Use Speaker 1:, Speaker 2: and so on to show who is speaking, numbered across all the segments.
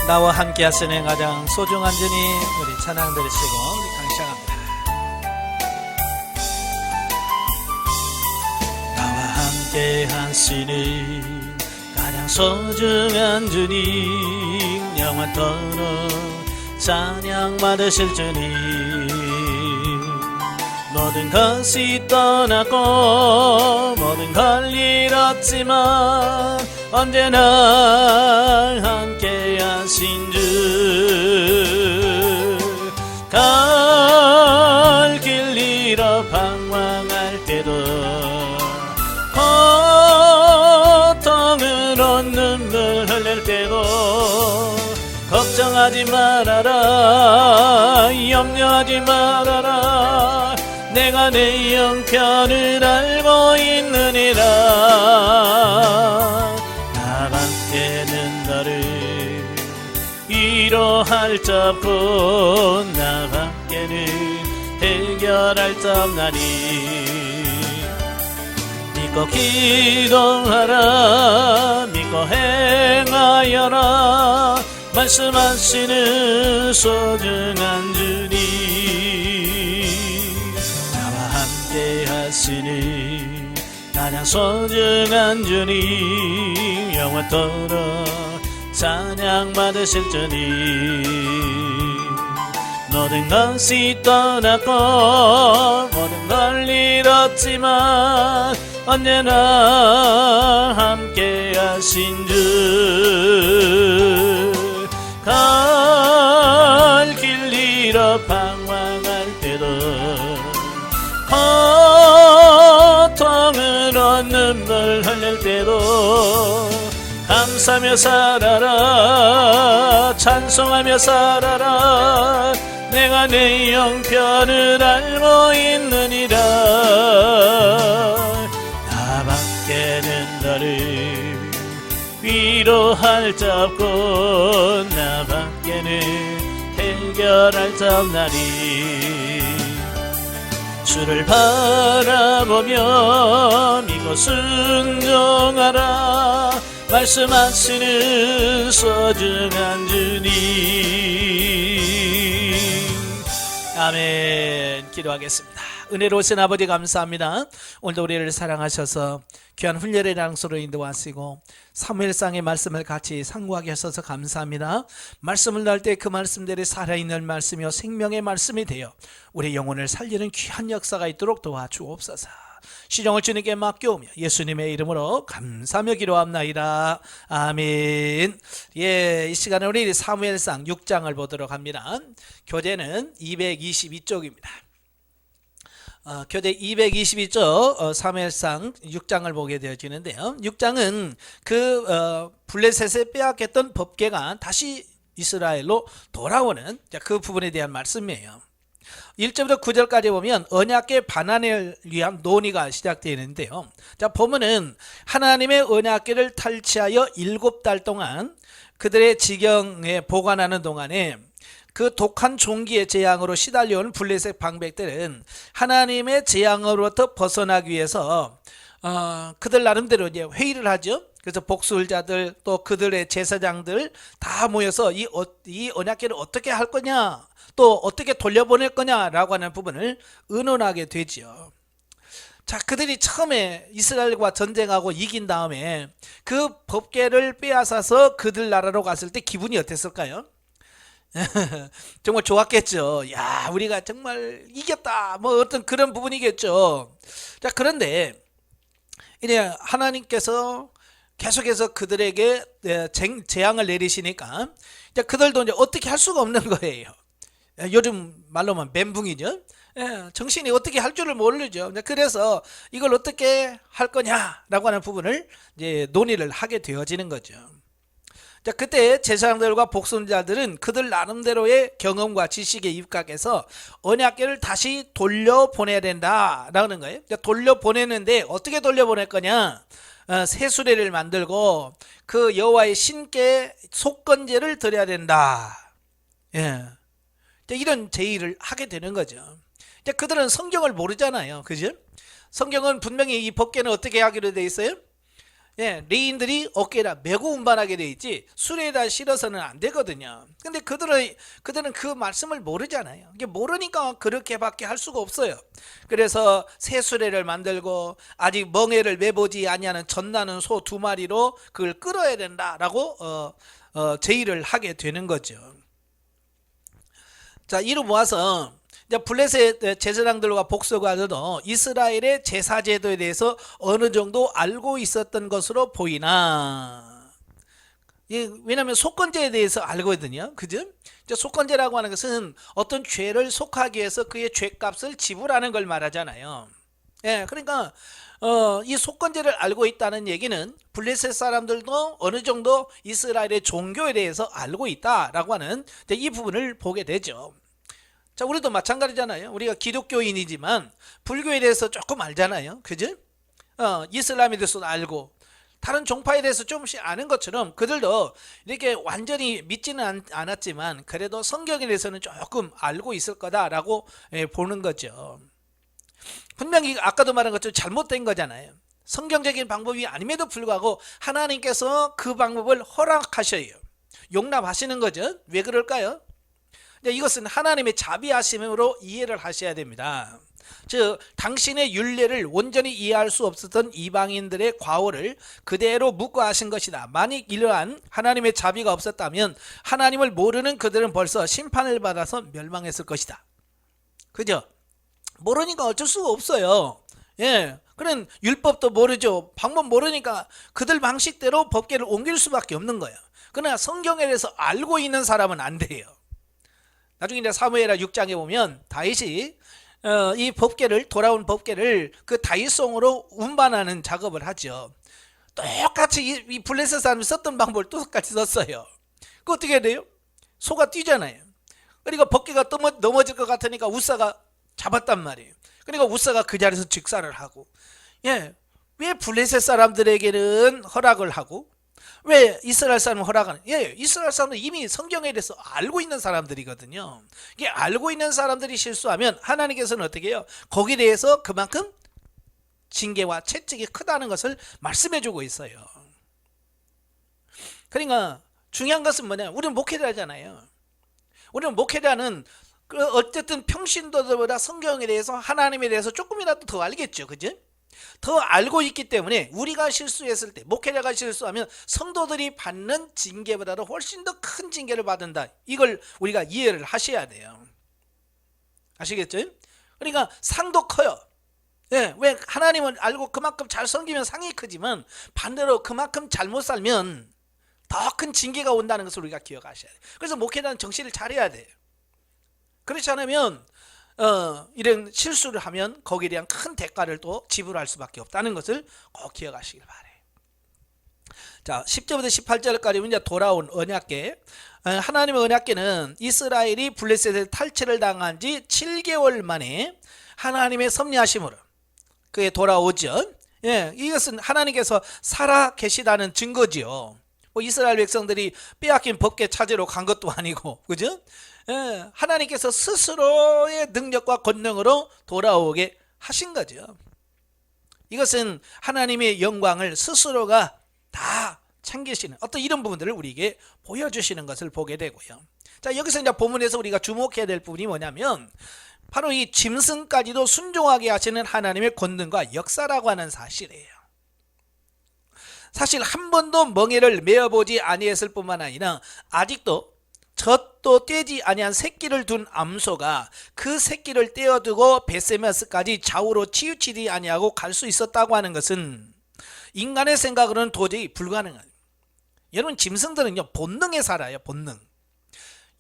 Speaker 1: 나와 함께 하시는 가장 소중한 주님, 우리 찬양 드리시고 우리 감사합니다. 나와 함께 하시는 가장 소중한 주님, 영원토록 찬양 받으실 주님. 모든 것이 떠나고 모든 걸 잃었지만 언제나 함께 하신 주. 갈 길 잃어 방황할 때도 고통으로 눈물 흘릴 때도 걱정하지 말아라, 염려하지 말아라, 내가 내 형편을 알고 있느니라. 나밖에는 너를 위로할 자 없고 나밖에는 해결할 자 없나니. 믿고 기도하라, 믿고 행하여라, 말씀하시는 소중한 주님. 하시는 가장 소중한 주님, 영원토록 찬양 받으실 주님. 모든 것이 떠났고 모든 걸 잃었지만 언제나 함께 하신 주. 갈 길 잃어 방황할 때도 고통으로 눈물 흘릴 때도 감사하며 살아라, 찬송하며 살아라, 내가 내 형편을 알고 있느니라. 나밖에는 너를 위로할 자 없고 나밖에는 해결할 자 없나니. 주를 바라보며 믿고 순종하라, 말씀하시는 소중한 주님. 아멘. 기도하겠습니다. 은혜로우신 아버지 감사합니다. 오늘도 우리를 사랑하셔서 귀한 훈련의 장소로 인도하시고 사무엘상의 말씀을 같이 상고하게 하셔서 감사합니다. 말씀을 날 때 그 말씀들이 살아있는 말씀이요 생명의 말씀이 되어 우리 영혼을 살리는 귀한 역사가 있도록 도와주옵소서. 시종을 주님께 맡겨오며 예수님의 이름으로 감사하며 기도합나이다. 아멘. 예, 이 시간에 우리 사무엘상 6장을 보도록 합니다. 교재는 222쪽입니다. 교재 222쪽 사무엘상 6장을 보게 되어지는데요. 6장은 블레셋에 빼앗겼던 법궤가 다시 이스라엘로 돌아오는 그 부분에 대한 말씀이에요. 1절부터 9절까지 보면 언약궤 반환을 위한 논의가 시작되는데요. 자, 보면은 하나님의 언약궤를 탈취하여 7달 동안 그들의 지경에 보관하는 동안에 그 독한 종기의 재앙으로 시달려온 블레셋 방백들은 하나님의 재앙으로부터 벗어나기 위해서 그들 나름대로 이제 회의를 하죠. 그래서 복술자들 또 그들의 제사장들 다 모여서 이 언약궤를 어떻게 할 거냐, 또 어떻게 돌려보낼 거냐라고 하는 부분을 의논하게 되죠. 자, 그들이 처음에 이스라엘과 전쟁하고 이긴 다음에 그 법궤를 빼앗아서 그들 나라로 갔을 때 기분이 어땠을까요? 정말 좋았겠죠. 야, 우리가 정말 이겼다, 뭐 어떤 그런 부분이겠죠. 자, 그런데 이제 하나님께서 계속해서 그들에게 재앙을 내리시니까 이제 그들도 이제 어떻게 할 수가 없는 거예요. 요즘 말로 하면 멘붕이죠. 정신이 어떻게 할 줄을 모르죠. 그래서 이걸 어떻게 할 거냐라고 하는 부분을 이제 논의를 하게 되어지는 거죠. 자, 그때 제사장들과 복순자들은 그들 나름대로의 경험과 지식에 입각해서 언약궤를 다시 돌려보내야 된다라는 거예요. 돌려보내는데 어떻게 돌려보낼 거냐? 새 수레를 만들고 그 여호와의 신께 속건제를 드려야 된다. 예. 이런 제의를 하게 되는 거죠. 그들은 성경을 모르잖아요. 그죠? 성경은 분명히 이 법궤는 어떻게 하기로 되어 있어요? 예, 레인들이 어깨에다 메고 운반하게 돼 있지 수레에다 실어서는 안 되거든요. 근데 그들은 그 말씀을 모르잖아요. 이게 모르니까 그렇게밖에 할 수가 없어요. 그래서 새 수레를 만들고 아직 멍에를 매보지 아니하는 젖나는 소 2마리로 그걸 끌어야 된다라고 제의를 하게 되는 거죠. 자, 이로 모아서 이제 블레셋 제사장들과 복수가도 이스라엘의 제사 제도에 대해서 어느 정도 알고 있었던 것으로 보이나? 왜냐하면 속건제에 대해서 알거든요, 그죠? 속건제라고 하는 것은 어떤 죄를 속하기 위해서 그의 죄값을 지불하는 걸 말하잖아요. 예, 그러니까 이 속건제를 알고 있다는 얘기는 블레셋 사람들도 어느 정도 이스라엘의 종교에 대해서 알고 있다라고 하는 이 부분을 보게 되죠. 자, 우리도 마찬가지잖아요. 우리가 기독교인이지만 불교에 대해서 조금 알잖아요. 그죠? 이슬람에 대해서도 알고 다른 종파에 대해서 조금씩 아는 것처럼 그들도 이렇게 완전히 믿지는 않았지만 그래도 성경에 대해서는 조금 알고 있을 거다라고 보는 거죠. 분명히 아까도 말한 것처럼 잘못된 거잖아요. 성경적인 방법이 아님에도 불구하고 하나님께서 그 방법을 허락하셔요. 용납하시는 거죠. 왜 그럴까요? 이것은 하나님의 자비하심으로 이해를 하셔야 됩니다. 즉 당신의 율례를 온전히 이해할 수 없었던 이방인들의 과오를 그대로 묵과하신 것이다. 만약 이러한 하나님의 자비가 없었다면 하나님을 모르는 그들은 벌써 심판을 받아서 멸망했을 것이다. 그죠? 모르니까 어쩔 수가 없어요. 예, 그런 율법도 모르죠. 방법 모르니까 그들 방식대로 법계를 옮길 수밖에 없는 거예요. 그러나 성경에 대해서 알고 있는 사람은 안 돼요. 나중에 이제 사무엘하 6장에 보면 다윗이 이 법궤를 돌아온 법궤를 그 다윗송으로 운반하는 작업을 하죠. 똑같이 이 블레셋 사람이 썼던 방법을 똑같이 썼어요. 그 어떻게 해야 돼요? 소가 뛰잖아요. 그러니까 법궤가 넘어질 것 같으니까 우사가 잡았단 말이에요. 그러니까 우사가 그 자리에서 직사를 하고, 예, 왜 블레셋 사람들에게는 허락을 하고 왜 이스라엘 사람은 허락하는? 예, 이스라엘 사람은 이미 성경에 대해서 알고 있는 사람들이거든요. 이게 알고 있는 사람들이 실수하면 하나님께서는 어떻게 해요? 거기에 대해서 그만큼 징계와 채찍이 크다는 것을 말씀해주고 있어요. 그러니까 중요한 것은 뭐냐? 우리는 목회자잖아요. 우리는 목회자는 어쨌든 평신도들보다 성경에 대해서 하나님에 대해서 조금이라도 더 알겠죠, 그죠? 더 알고 있기 때문에 우리가 실수했을 때, 목회자가 실수하면 성도들이 받는 징계보다도 훨씬 더 큰 징계를 받는다. 이걸 우리가 이해를 하셔야 돼요. 아시겠죠? 그러니까 상도 커요. 예, 왜 하나님을 알고 그만큼 잘 섬기면 상이 크지만 반대로 그만큼 잘못 살면 더 큰 징계가 온다는 것을 우리가 기억하셔야 돼요. 그래서 목회자는 정신을 잘해야 돼요. 그렇지 않으면 이런 실수를 하면 거기에 대한 큰 대가를 또 지불할 수밖에 없다는 것을 꼭 기억하시길 바래요. 자, 10절부터 18절까지 이제 돌아온 언약궤. 하나님의 언약궤는 이스라엘이 블레셋에 탈취를 당한 지 7개월 만에 하나님의 섭리하심으로 그에 돌아오죠. 예, 이것은 하나님께서 살아 계시다는 증거지요. 뭐 이스라엘 백성들이 빼앗긴 법궤 찾으러 간 것도 아니고, 그죠? 예, 하나님께서 스스로의 능력과 권능으로 돌아오게 하신 거죠. 이것은 하나님의 영광을 스스로가 다 챙기시는 어떤 이런 부분들을 우리에게 보여주시는 것을 보게 되고요. 자, 여기서 이제 본문에서 우리가 주목해야 될 부분이 뭐냐면 바로 이 짐승까지도 순종하게 하시는 하나님의 권능과 역사라고 하는 사실이에요. 사실 한 번도 멍에를 메어보지 아니했을 뿐만 아니라 아직도 젖도 떼지 아니한 새끼를 둔 암소가 그 새끼를 떼어두고 베세메스까지 좌우로 치우치지 아니하고 갈 수 있었다고 하는 것은 인간의 생각으로는 도저히 불가능한. 여러분, 짐승들은요 본능에 살아요. 본능.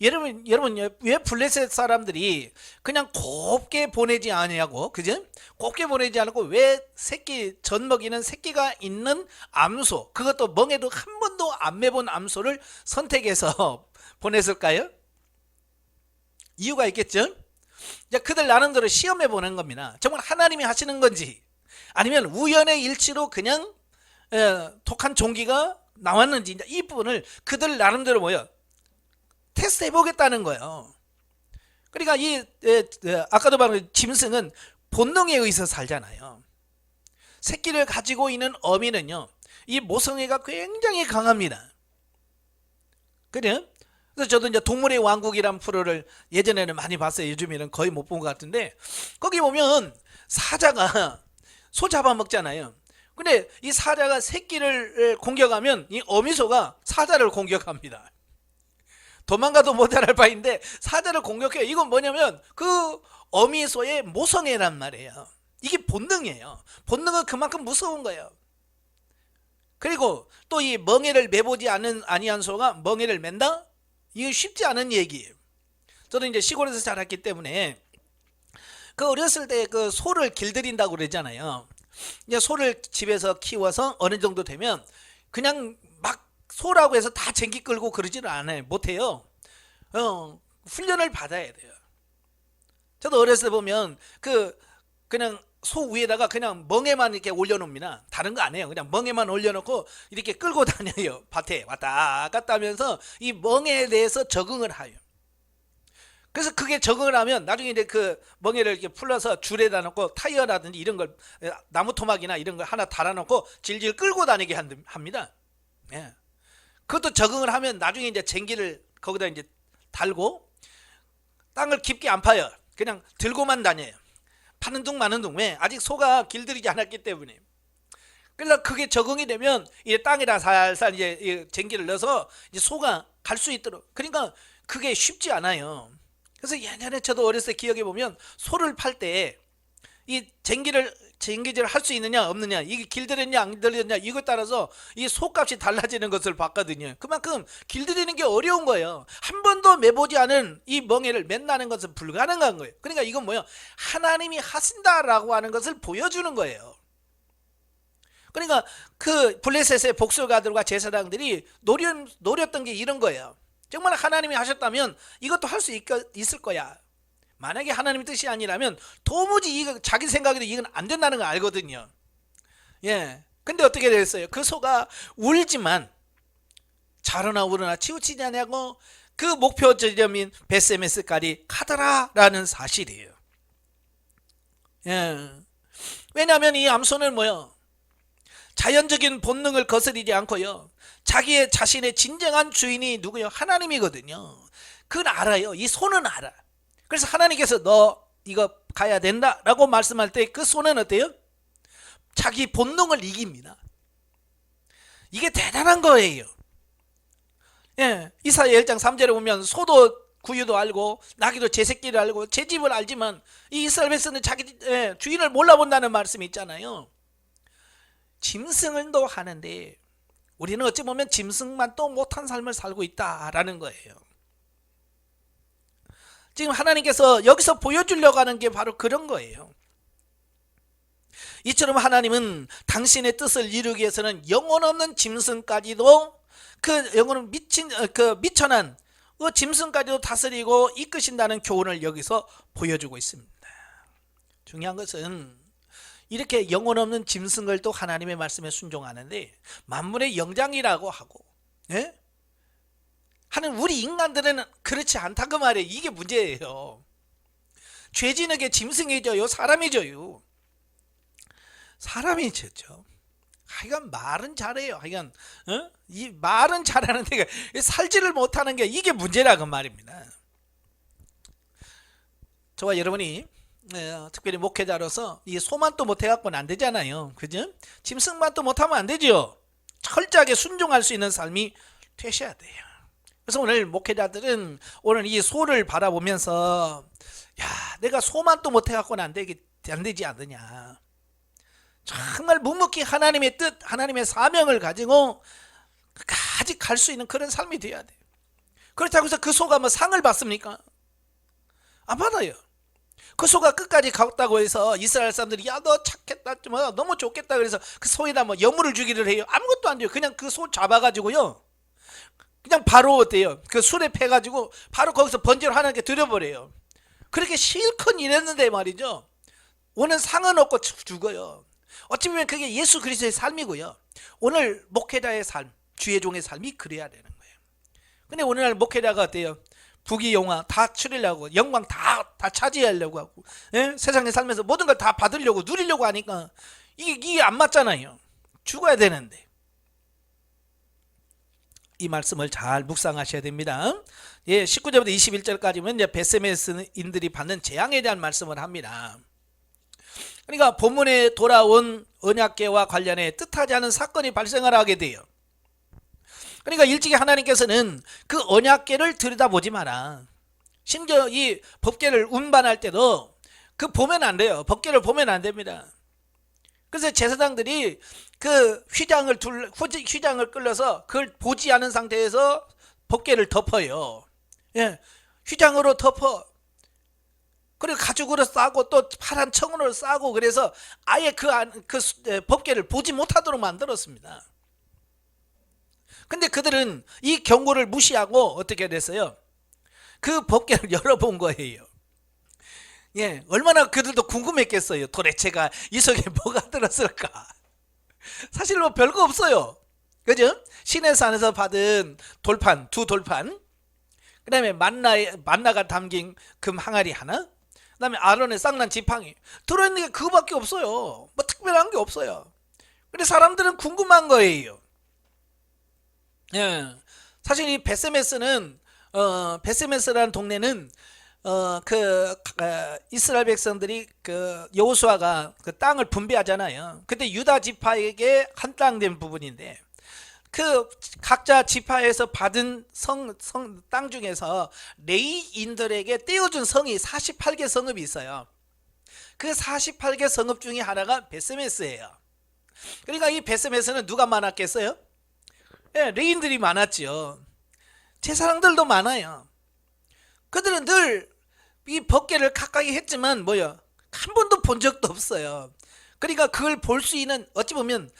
Speaker 1: 여러분 왜 블레셋 사람들이 그냥 곱게 보내지 아니하고, 그죠? 곱게 보내지 않고 왜 새끼 젖 먹이는 새끼가 있는 암소, 그것도 멍에도 한 번도 안 매본 암소를 선택해서 보냈을까요? 이유가 있겠죠? 이제 그들 나름대로 시험해 보는 겁니다. 정말 하나님이 하시는 건지 아니면 우연의 일치로 그냥 독한 종기가 나왔는지, 이제 이 부분을 그들 나름대로 뭐요? 테스트 해보겠다는 거예요. 그러니까 아까도 말한 짐승은 본능에 의해서 살잖아요. 새끼를 가지고 있는 어미는요, 이 모성애가 굉장히 강합니다. 그래요? 그래서 저도 이제 동물의 왕국이란 프로를 예전에는 많이 봤어요. 요즘에는 거의 못 본 것 같은데, 거기 보면 사자가 소 잡아먹잖아요. 근데 이 사자가 새끼를 공격하면 이 어미소가 사자를 공격합니다. 도망가도 못할 바인데 사자를 공격해요. 이건 뭐냐면 그 어미소의 모성애란 말이에요. 이게 본능이에요. 본능은 그만큼 무서운 거예요. 그리고 또 이 멍에를 매보지 아니한 소가 멍에를 맨다? 이거 쉽지 않은 얘기예요. 저는 이제 시골에서 자랐기 때문에 그 어렸을 때 그 소를 길들인다고 그러잖아요. 이제 소를 집에서 키워서 어느 정도 되면 그냥 막 소라고 해서 다 쟁기 끌고 그러지는 않아요. 못해요. 훈련을 받아야 돼요. 저도 어렸을 때 보면 그냥 소 위에다가 그냥 멍에만 이렇게 올려놓습니다. 다른 거 안 해요. 그냥 멍에만 올려놓고 이렇게 끌고 다녀요. 밭에 왔다 갔다 하면서 이 멍에에 대해서 적응을 해요. 그래서 그게 적응을 하면 나중에 이제 그 멍에를 이렇게 풀러서 줄에다 놓고 타이어라든지 이런 걸 나무 토막이나 이런 걸 하나 달아놓고 질질 끌고 다니게 합니다. 예. 그것도 적응을 하면 나중에 이제 쟁기를 거기다 이제 달고 땅을 깊게 안 파요. 그냥 들고만 다녀요. 파는 둥 마는 둥. 왜? 아직 소가 길들이지 않았기 때문에. 그래서 그게 적응이 되면 이제 땅에다 살살 이제 쟁기를 넣어서 이제 소가 갈 수 있도록. 그러니까 그게 쉽지 않아요. 그래서 예전에 저도 어렸을 때 기억해 보면 소를 팔 때 이 쟁기질을 할 수 있느냐 없느냐, 이게 길들였냐 안 길들였냐 이거에 따라서 이 소값이 달라지는 것을 봤거든요. 그만큼 길들이는 게 어려운 거예요. 한 번도 매보지 않은 이 멍에를 맨다는 것은 불가능한 거예요. 그러니까 이건 뭐예요? 하나님이 하신다라고 하는 것을 보여주는 거예요. 그러니까 그 블레셋의 복술가들과 제사장들이 노렸던 게 이런 거예요. 정말 하나님이 하셨다면 이것도 할 수 있을 거야. 만약에 하나님의 뜻이 아니라면 도무지 이거 자기 생각에도 이건 안 된다는 걸 알거든요. 예. 근데 어떻게 됐어요? 그 소가 울지만 자르나 우르나 치우치지 않냐고 그 목표 지점인 베세메스까지 가더라라는 사실이에요. 예. 왜냐하면 이 암소는 뭐요? 자연적인 본능을 거스르지 않고요. 자신의 진정한 주인이 누구요? 하나님이거든요. 그건 알아요. 이 소는 알아. 그래서 하나님께서 너 이거 가야 된다라고 말씀할 때 그 소는 어때요? 자기 본능을 이깁니다. 이게 대단한 거예요. 예, 이사야 1장 3절에 보면 소도 구유도 알고 나귀도 제 새끼를 알고 제 집을 알지만 이 이스라엘 백성은 자기 주인을 몰라본다는 말씀이 있잖아요. 짐승은 또 하는데 우리는 어찌 보면 짐승만 또 못한 삶을 살고 있다라는 거예요. 지금 하나님께서 여기서 보여주려고 하는 게 바로 그런 거예요. 이처럼 하나님은 당신의 뜻을 이루기 위해서는 영혼 없는 짐승까지도 그 영혼은 미천한 그 짐승까지도 다스리고 이끄신다는 교훈을 여기서 보여주고 있습니다. 중요한 것은 이렇게 영혼 없는 짐승들도 하나님의 말씀에 순종하는데 만물의 영장이라고 하고 하는 우리 인간들은 그렇지 않다 그 말이에요. 이게 문제예요. 죄진에게 짐승이 져요? 사람이 져요? 사람이 졌죠. 하여간 말은 잘해요. 하여간 이 말은 잘하는데 살지를 못하는 게 이게 문제라 그 말입니다. 저와 여러분이 특별히 목회자로서 이 소만 또 못해갖고는 안 되잖아요. 그죠? 짐승만 또 못하면 안 되죠. 철저하게 순종할 수 있는 삶이 되셔야 돼요. 그래서 오늘 목회자들은 오늘 이 소를 바라보면서 야, 내가 소만 또 못해갖고는 안 되지 않느냐. 정말 묵묵히 하나님의 뜻, 하나님의 사명을 가지고 끝까지 갈 수 있는 그런 삶이 되어야 돼요. 그렇다고 해서 그 소가 뭐 상을 받습니까? 안 받아요. 그 소가 끝까지 갔다고 해서 이스라엘 사람들이 야, 너 착했다, 너무 좋겠다 그래서 그 소에다 뭐 여물을 주기를 해요? 아무것도 안 돼요. 그냥 그 소 잡아가지고요. 그냥 바로 어때요? 그 술에 패가지고 바로 거기서 번제를 하나님께 드려버려요. 그렇게 실컷 일했는데 말이죠. 오늘 상은 없고 죽어요. 어찌 보면 그게 예수 그리스도의 삶이고요. 오늘 목회자의 삶, 주의 종의 삶이 그래야 되는 거예요. 근데 오늘날 목회자가 어때요? 부귀영화 다 추리려고 영광 다 차지하려고 하고 세상에 살면서 모든 걸 다 받으려고 누리려고 하니까 이게 안 맞잖아요. 죽어야 되는데 이 말씀을 잘 묵상하셔야 됩니다. 예, 19절부터 21절까지는 이제 베세메스인들이 받는 재앙에 대한 말씀을 합니다. 그러니까 본문에 돌아온 언약궤와 관련해 뜻하지 않은 사건이 발생을 하게 돼요. 그러니까 일찍이 하나님께서는 그 언약궤를 들여다보지 마라. 심지어 이 법궤를 운반할 때도 그 보면 안 돼요. 법궤를 보면 안 됩니다. 그래서 제사장들이 그 휘장을 끌려서 그걸 보지 않은 상태에서 법궤를 덮어요. 예, 휘장으로 덮어. 그리고 가죽으로 싸고 또 파란 청으로 싸고, 그래서 아예 그 법궤를 보지 못하도록 만들었습니다. 근데 그들은 이 경고를 무시하고 어떻게 됐어요? 그 법궤를 열어본 거예요. 예, 얼마나 그들도 궁금했겠어요. 도대체가 이 속에 뭐가 들었을까? 사실 뭐 별거 없어요. 그죠? 시내산에서 받은 돌판, 2돌판, 그 다음에 만나가 담긴 금 항아리 하나, 그 다음에 아론의 쌍난 지팡이, 들어있는 게 그거밖에 없어요. 뭐 특별한 게 없어요. 근데 사람들은 궁금한 거예요. 예, 사실 이 베세메스라는 동네는 이스라엘 백성들이 여호수아가 그 땅을 분배하잖아요. 그때 유다 지파에게 한 땅 된 부분인데, 그 각자 지파에서 받은 땅 중에서 레위인들에게 떼어준 성이 48개 성읍이 있어요. 그 48개 성읍 중에 하나가 베세메스예요. 그러니까 이 베세메스는 누가 많았겠어요? 예, 레위인들이 많았죠. 제사장들도 많아요. 그들은 늘 이 법궤를 가까이 했지만 한 번도 본 적도 없어요. 그러니까 그걸 볼 수 있는 어찌 보면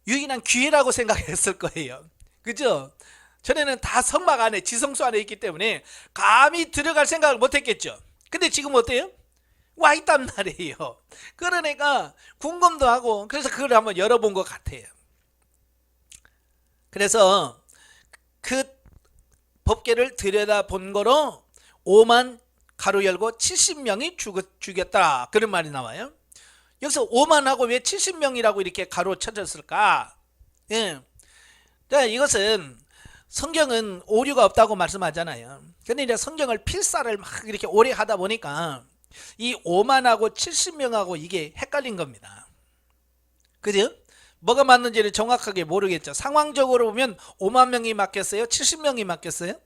Speaker 1: 유일한 기회라고 생각했을 거예요. 그죠? 전에는 다 성막 안에, 지성소 안에 있기 때문에 감히 들어갈 생각을 못 했겠죠. 근데 지금 어때요? 와 있단 말이에요. 그러니까 궁금도 하고, 그래서 그걸 한번 열어본 것 같아요. 그래서 그 법궤를 들여다본 거로 5만 가로 열고 70명이 죽였다, 그런 말이 나와요. 여기서 5만하고 왜 70명이라고 이렇게 가로 쳐졌을까? 예. 이것은 성경은 오류가 없다고 말씀하잖아요. 근데 이제 성경을 필사를 막 이렇게 오래 하다 보니까 이 5만하고 70명하고 이게 헷갈린 겁니다. 그죠? 뭐가 맞는지를 정확하게 모르겠죠. 상황적으로 보면 5만 명이 맞겠어요? 70명이 맞겠어요?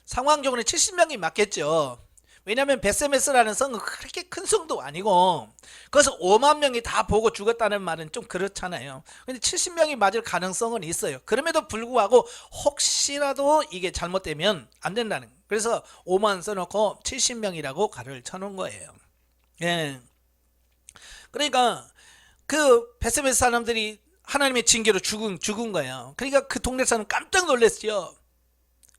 Speaker 1: 상황적으로는 70명이 맞겠죠. 왜냐하면 베세메스라는 성은 그렇게 큰 성도 아니고, 그래서 5만 명이 다 보고 죽었다는 말은 좀 그렇잖아요. 근데 70명이 맞을 가능성은 있어요. 그럼에도 불구하고 혹시라도 이게 잘못되면 안 된다는 거예요. 그래서 5만 써놓고 70명이라고 가를 쳐놓은 거예요. 예. 그러니까 그 베세메스 사람들이 하나님의 징계로 죽은 거예요. 그러니까 그 동네 사람은 깜짝 놀랐어요.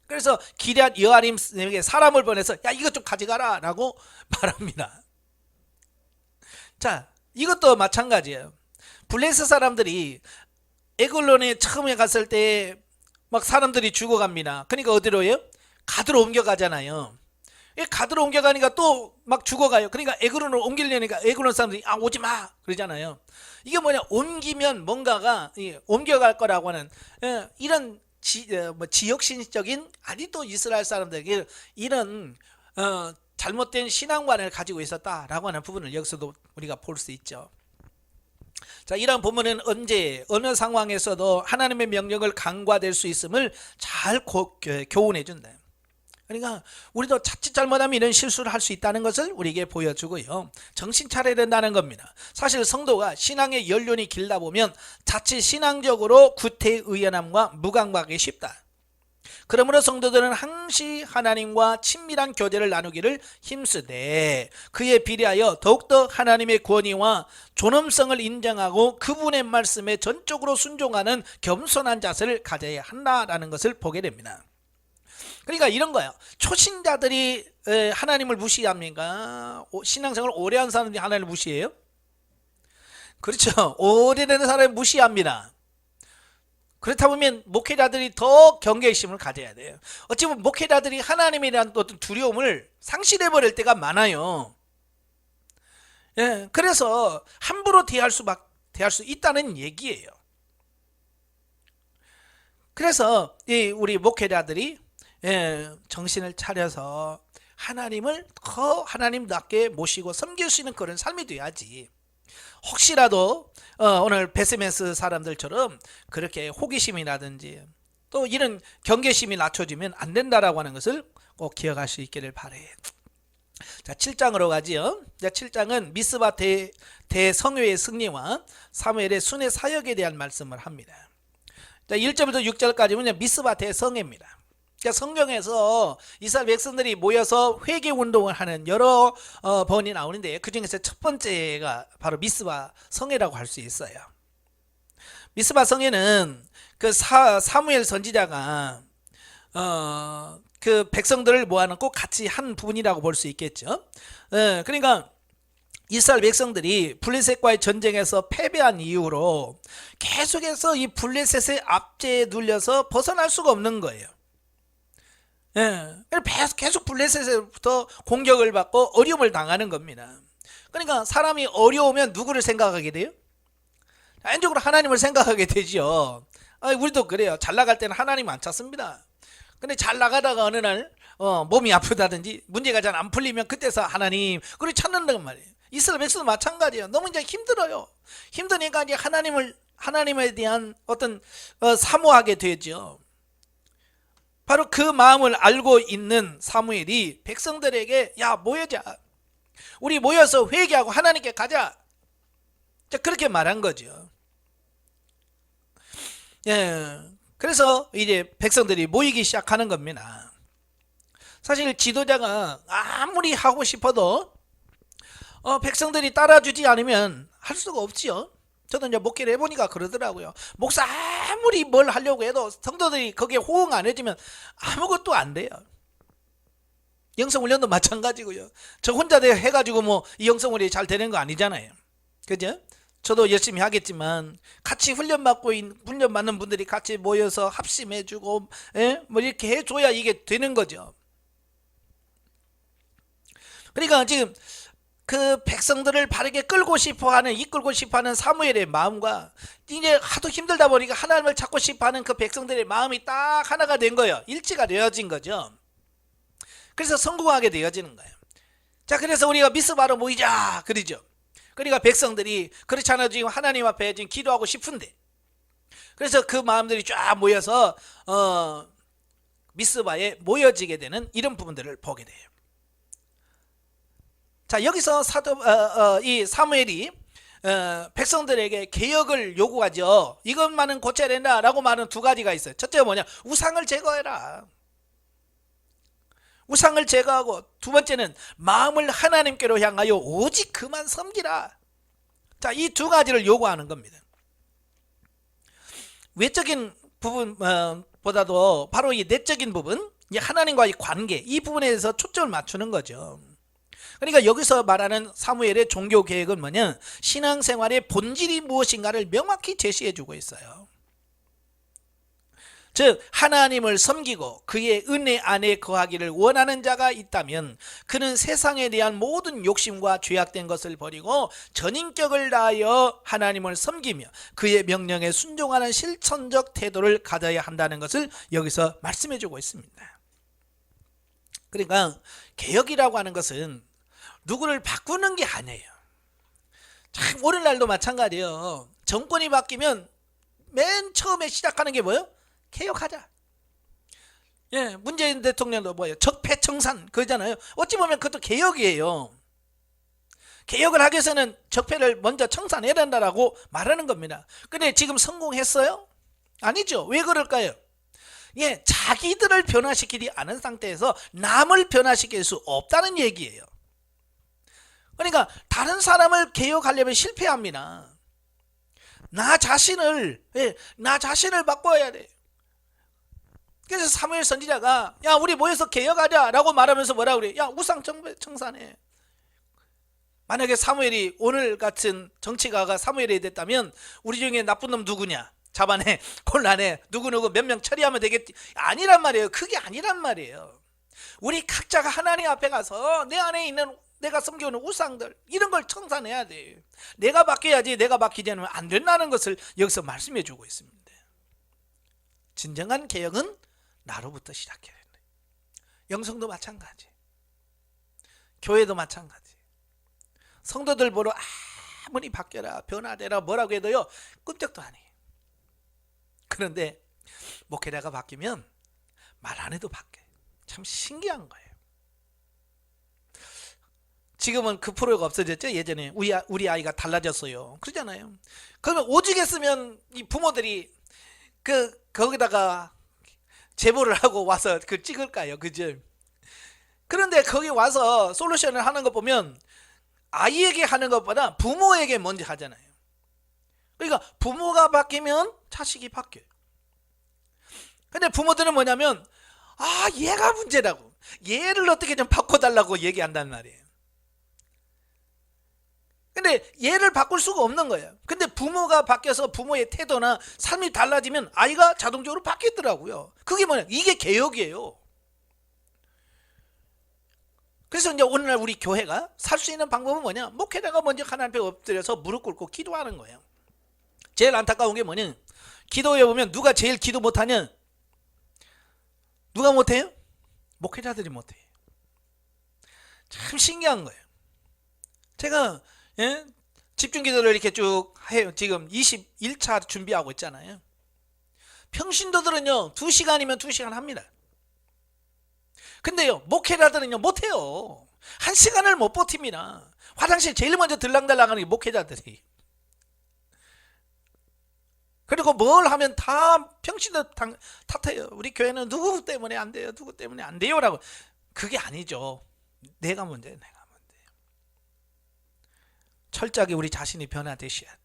Speaker 1: 그래서 기럇 여아림에게 사람을 보내서 야, 이것 좀 가져가라 라고 말합니다. 자, 이것도 마찬가지예요. 블레셋 사람들이 에글론에 처음에 갔을 때 막 사람들이 죽어갑니다. 그러니까 어디로 해요? 가드로 옮겨가잖아요. 가드로 옮겨가니까 또 막 죽어가요. 그러니까 에글론을 옮기려니까 에글론 사람들이 오지 마 그러잖아요. 이게 뭐냐, 옮기면 뭔가가 옮겨갈 거라고 하는 이런 지역신적인, 아직도 이스라엘 사람들에게 이런 잘못된 신앙관을 가지고 있었다라고 하는 부분을 여기서도 우리가 볼 수 있죠. 자, 이런 부분은 언제 어느 상황에서도 하나님의 명령을 간과될 수 있음을 잘 교훈해 준다. 그러니까 우리도 자칫 잘못하면 이런 실수를 할 수 있다는 것을 우리에게 보여주고요, 정신 차려야 된다는 겁니다. 사실 성도가 신앙의 연륜이 길다 보면 자칫 신앙적으로 구태의연함과 무감각하기 쉽다. 그러므로 성도들은 항시 하나님과 친밀한 교제를 나누기를 힘쓰되 그에 비례하여 더욱더 하나님의 권위와 존엄성을 인정하고 그분의 말씀에 전적으로 순종하는 겸손한 자세를 가져야 한다라는 것을 보게 됩니다. 그러니까 이런 거예요. 초신자들이 하나님을 무시합니까? 신앙생활 오래 한 사람들이 하나님을 무시해요? 그렇죠. 오래된 사람을 무시합니다. 그렇다 보면 목회자들이 더 경계심을 가져야 돼요. 어찌 보면 목회자들이 하나님에 대한 어떤 두려움을 상실해 버릴 때가 많아요. 예, 그래서 함부로 대할 수 있다는 얘기예요. 그래서 이 우리 목회자들이 정신을 차려서 하나님을 더 하나님답게 모시고 섬길 수 있는 그런 삶이 돼야지. 혹시라도 오늘 베스메스 사람들처럼 그렇게 호기심이라든지 또 이런 경계심이 낮춰지면 안 된다라고 하는 것을 꼭 기억할 수 있기를 바래요. 자, 7장으로 가지요. 자, 7장은 미스바 대성회의 승리와 사무엘의 순회 사역에 대한 말씀을 합니다. 자, 1절부터 6절까지는 미스바 대성회입니다. 성경에서 이스라엘 백성들이 모여서 회개 운동을 하는 여러 번이 나오는데 그 중에서 첫 번째가 바로 미스바 성회라고 할 수 있어요. 미스바 성회는 그 사무엘 선지자가 그 백성들을 모아놓고 같이 한 부분이라고 볼 수 있겠죠. 그러니까 이스라엘 백성들이 블레셋과의 전쟁에서 패배한 이후로 계속해서 이 블레셋의 압제에 눌려서 벗어날 수가 없는 거예요. 계속 블레셋에부터 공격을 받고 어려움을 당하는 겁니다. 그러니까 사람이 어려우면 누구를 생각하게 돼요? 자연적으로 하나님을 생각하게 되죠. 우리도 그래요. 잘 나갈 때는 하나님 안 찾습니다. 근데 잘 나가다가 어느 날 몸이 아프다든지 문제가 잘 안 풀리면 그때서 하나님 그걸 찾는단 말이에요. 이스라엘 백성도 마찬가지예요. 너무 이제 힘들어요. 힘드니까 이제 하나님에 대한 어떤 사모하게 되죠. 바로 그 마음을 알고 있는 사무엘이 백성들에게 야 모여자, 우리 모여서 회개하고 하나님께 가자, 그렇게 말한 거죠. 그래서 이제 백성들이 모이기 시작하는 겁니다. 사실 지도자가 아무리 하고 싶어도 백성들이 따라주지 않으면 할 수가 없지요. 저도 이제 목회를 해보니까 그러더라고요. 목사 아무리 뭘 하려고 해도 성도들이 거기에 호응 안 해주면 아무것도 안 돼요. 영성훈련도 마찬가지고요. 저 혼자 해가지고 뭐 이 영성훈련이 잘 되는 거 아니잖아요. 그죠? 저도 열심히 하겠지만 같이 훈련받는 분들이 같이 모여서 합심해주고 뭐 이렇게 해줘야 이게 되는 거죠. 그러니까 지금 그 백성들을 바르게 이끌고 싶어하는 사무엘의 마음과 이제 하도 힘들다 보니까 하나님을 찾고 싶어하는 그 백성들의 마음이 딱 하나가 된 거예요. 일치가 되어진 거죠. 그래서 성공하게 되어지는 거예요. 자, 그래서 우리가 미스바로 모이자 그러죠. 그러니까 백성들이 그렇잖아요. 지금 하나님 앞에 지금 기도하고 싶은데, 그래서 그 마음들이 쫙 모여서 미스바에 모여지게 되는 이런 부분들을 보게 돼요. 자, 여기서 이 사무엘이 백성들에게 개혁을 요구하죠. 이것만은 고쳐야 된다라고 말하는 두 가지가 있어요. 첫째가 뭐냐? 우상을 제거해라. 우상을 제거하고, 두 번째는 마음을 하나님께로 향하여 오직 그만 섬기라. 자, 이 두 가지를 요구하는 겁니다. 외적인 부분보다도 바로 이 내적인 부분, 이 하나님과의 관계, 이 부분에 대해서 초점을 맞추는 거죠. 그러니까 여기서 말하는 사무엘의 종교 계획은 뭐냐? 신앙생활의 본질이 무엇인가를 명확히 제시해 주고 있어요. 즉 하나님을 섬기고 그의 은혜 안에 거하기를 원하는 자가 있다면 그는 세상에 대한 모든 욕심과 죄악된 것을 버리고 전인격을 다하여 하나님을 섬기며 그의 명령에 순종하는 실천적 태도를 가져야 한다는 것을 여기서 말씀해 주고 있습니다. 그러니까 개혁이라고 하는 것은 누구를 바꾸는 게 아니에요. 참 오늘날도 마찬가지예요. 정권이 바뀌면 맨 처음에 시작하는 게 뭐예요? 개혁하자. 문재인 대통령도 뭐예요? 적폐청산 그러잖아요. 어찌 보면 그것도 개혁이에요. 개혁을 하기 위해서는 적폐를 먼저 청산해야 된다라고 말하는 겁니다. 근데 지금 성공했어요? 아니죠. 왜 그럴까요? 자기들을 변화시키지 않은 상태에서 남을 변화시킬 수 없다는 얘기예요. 그러니까 다른 사람을 개혁하려면 실패합니다. 나 자신을 바꿔야 돼. 그래서 사무엘 선지자가 야 우리 모여서 개혁하자 라고 말하면서 뭐라 그래? 야 우상 청산해. 만약에 사무엘이 오늘 같은 정치가가 사무엘이 됐다면 우리 중에 나쁜 놈 누구냐? 잡아내, 곤란해, 누구누구 몇 명 처리하면 되겠지. 아니란 말이에요. 그게 아니란 말이에요. 우리 각자가 하나님 앞에 가서 내 안에 있는 내가 섬기는 우상들 이런 걸 청산해야 돼. 내가 바뀌어야지 내가 바뀌지 않으면 안 된다는 것을 여기서 말씀해 주고 있습니다. 진정한 개혁은 나로부터 시작해야 된다. 영성도 마찬가지, 교회도 마찬가지. 성도들 보러 아무리 바뀌어라 변화되라 뭐라고 해도요 끔찍도 아니에요. 그런데 목회자가 바뀌면 말 안 해도 바뀌어요. 참 신기한 거예요. 지금은 그 프로가 없어졌죠. 예전에 우리 아이가 달라졌어요 그러잖아요. 그러면 오죽했으면 이 부모들이 거기다가 제보를 하고 와서 그 찍을까요? 그죠? 그런데 거기 와서 솔루션을 하는 거 보면 아이에게 하는 것보다 부모에게 먼저 하잖아요. 그러니까 부모가 바뀌면 자식이 바뀌어요. 근데 부모들은 뭐냐면 얘가 문제라고, 얘를 어떻게 좀 바꿔달라고 얘기한단 말이에요. 근데 얘를 바꿀 수가 없는 거예요. 근데 부모가 바뀌어서 부모의 태도나 삶이 달라지면 아이가 자동적으로 바뀌더라고요. 그게 뭐냐, 이게 개혁이에요. 그래서 이제 오늘날 우리 교회가 살 수 있는 방법은 뭐냐, 목회자가 먼저 하나님 앞에 엎드려서 무릎 꿇고 기도하는 거예요. 제일 안타까운 게 뭐냐, 기도해 보면 누가 제일 기도 못하냐, 누가 못해요? 목회자들이 못해요. 참 신기한 거예요. 제가 집중기도를 이렇게 쭉 해요. 지금 21차 준비하고 있잖아요. 평신도들은요 2시간이면 2시간 합니다. 근데요 목회자들은요 못해요. 1시간을 못 버팁니다. 화장실 제일 먼저 들락달락하는 게 목회자들이. 그리고 뭘 하면 다 평신도 탓해요. 우리 교회는 누구 때문에 안 돼요, 누구 때문에 안 돼요 라고. 그게 아니죠. 내가 문제예요. 내가 문제예요. 철저하게 우리 자신이 변화되셔야 돼요.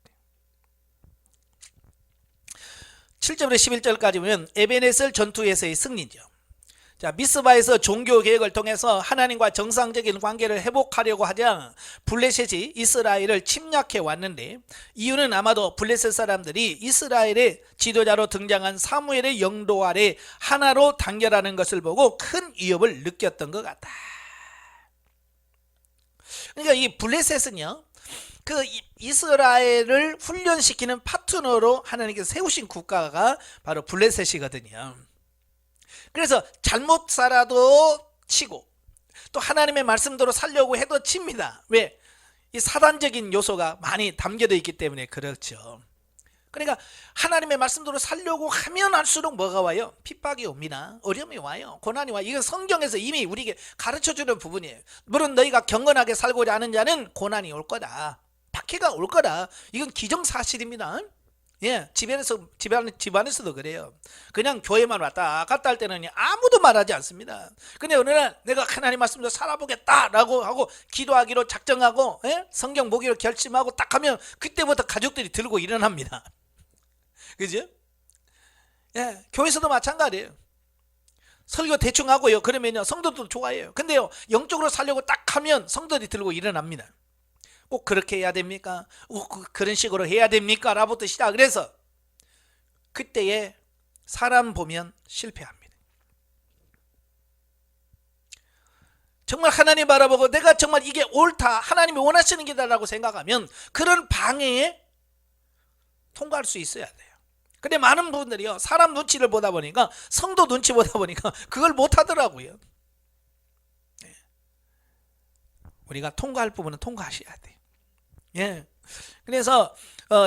Speaker 1: 7절부터 11절까지 보면 에베네셀 전투에서의 승리죠. 자, 미스바에서 종교 개혁을 통해서 하나님과 정상적인 관계를 회복하려고 하자 블레셋이 이스라엘을 침략해 왔는데, 이유는 아마도 블레셋 사람들이 이스라엘의 지도자로 등장한 사무엘의 영도 아래 하나로 단결하는 것을 보고 큰 위협을 느꼈던 것 같다. 그러니까 이 블레셋은요 그 이스라엘을 훈련시키는 파트너로 하나님께서 세우신 국가가 바로 블레셋이거든요. 그래서 잘못 살아도 치고 또 하나님의 말씀대로 살려고 해도 칩니다. 왜? 이 사단적인 요소가 많이 담겨져 있기 때문에 그렇죠. 그러니까 하나님의 말씀대로 살려고 하면 할수록 뭐가 와요? 핍박이 옵니다. 어려움이 와요. 고난이 와요. 이건 성경에서 이미 우리에게 가르쳐주는 부분이에요. 물론 너희가 경건하게 살고자 하는 자는 고난이 올 거다, 박해가 올 거다, 이건 기정사실입니다. 예, 집안에서도 그래요. 그냥 교회만 왔다 갔다 할 때는 아무도 말하지 않습니다. 근데 어느 날 내가 하나님 말씀대로 살아보겠다라고 하고 기도하기로 작정하고 성경 보기로 결심하고 딱 하면 그때부터 가족들이 들고 일어납니다. 그죠? 예, 교회에서도 마찬가지예요. 설교 대충 하고요 그러면요 성도도 좋아해요. 근데요 영적으로 살려고 딱 하면 성도들이 들고 일어납니다. 꼭 그렇게 해야 됩니까? 꼭 그런 식으로 해야 됩니까? 라부터 시작을 해서 그때에 사람 보면 실패합니다. 정말 하나님 바라보고 내가 정말 이게 옳다, 하나님이 원하시는 게다라고 생각하면 그런 방해에 통과할 수 있어야 돼요. 근데 많은 분들이요 사람 눈치를 보다 보니까, 성도 눈치 보다 보니까 그걸 못 하더라고요. 우리가 통과할 부분은 통과하셔야 돼요. 예. 그래서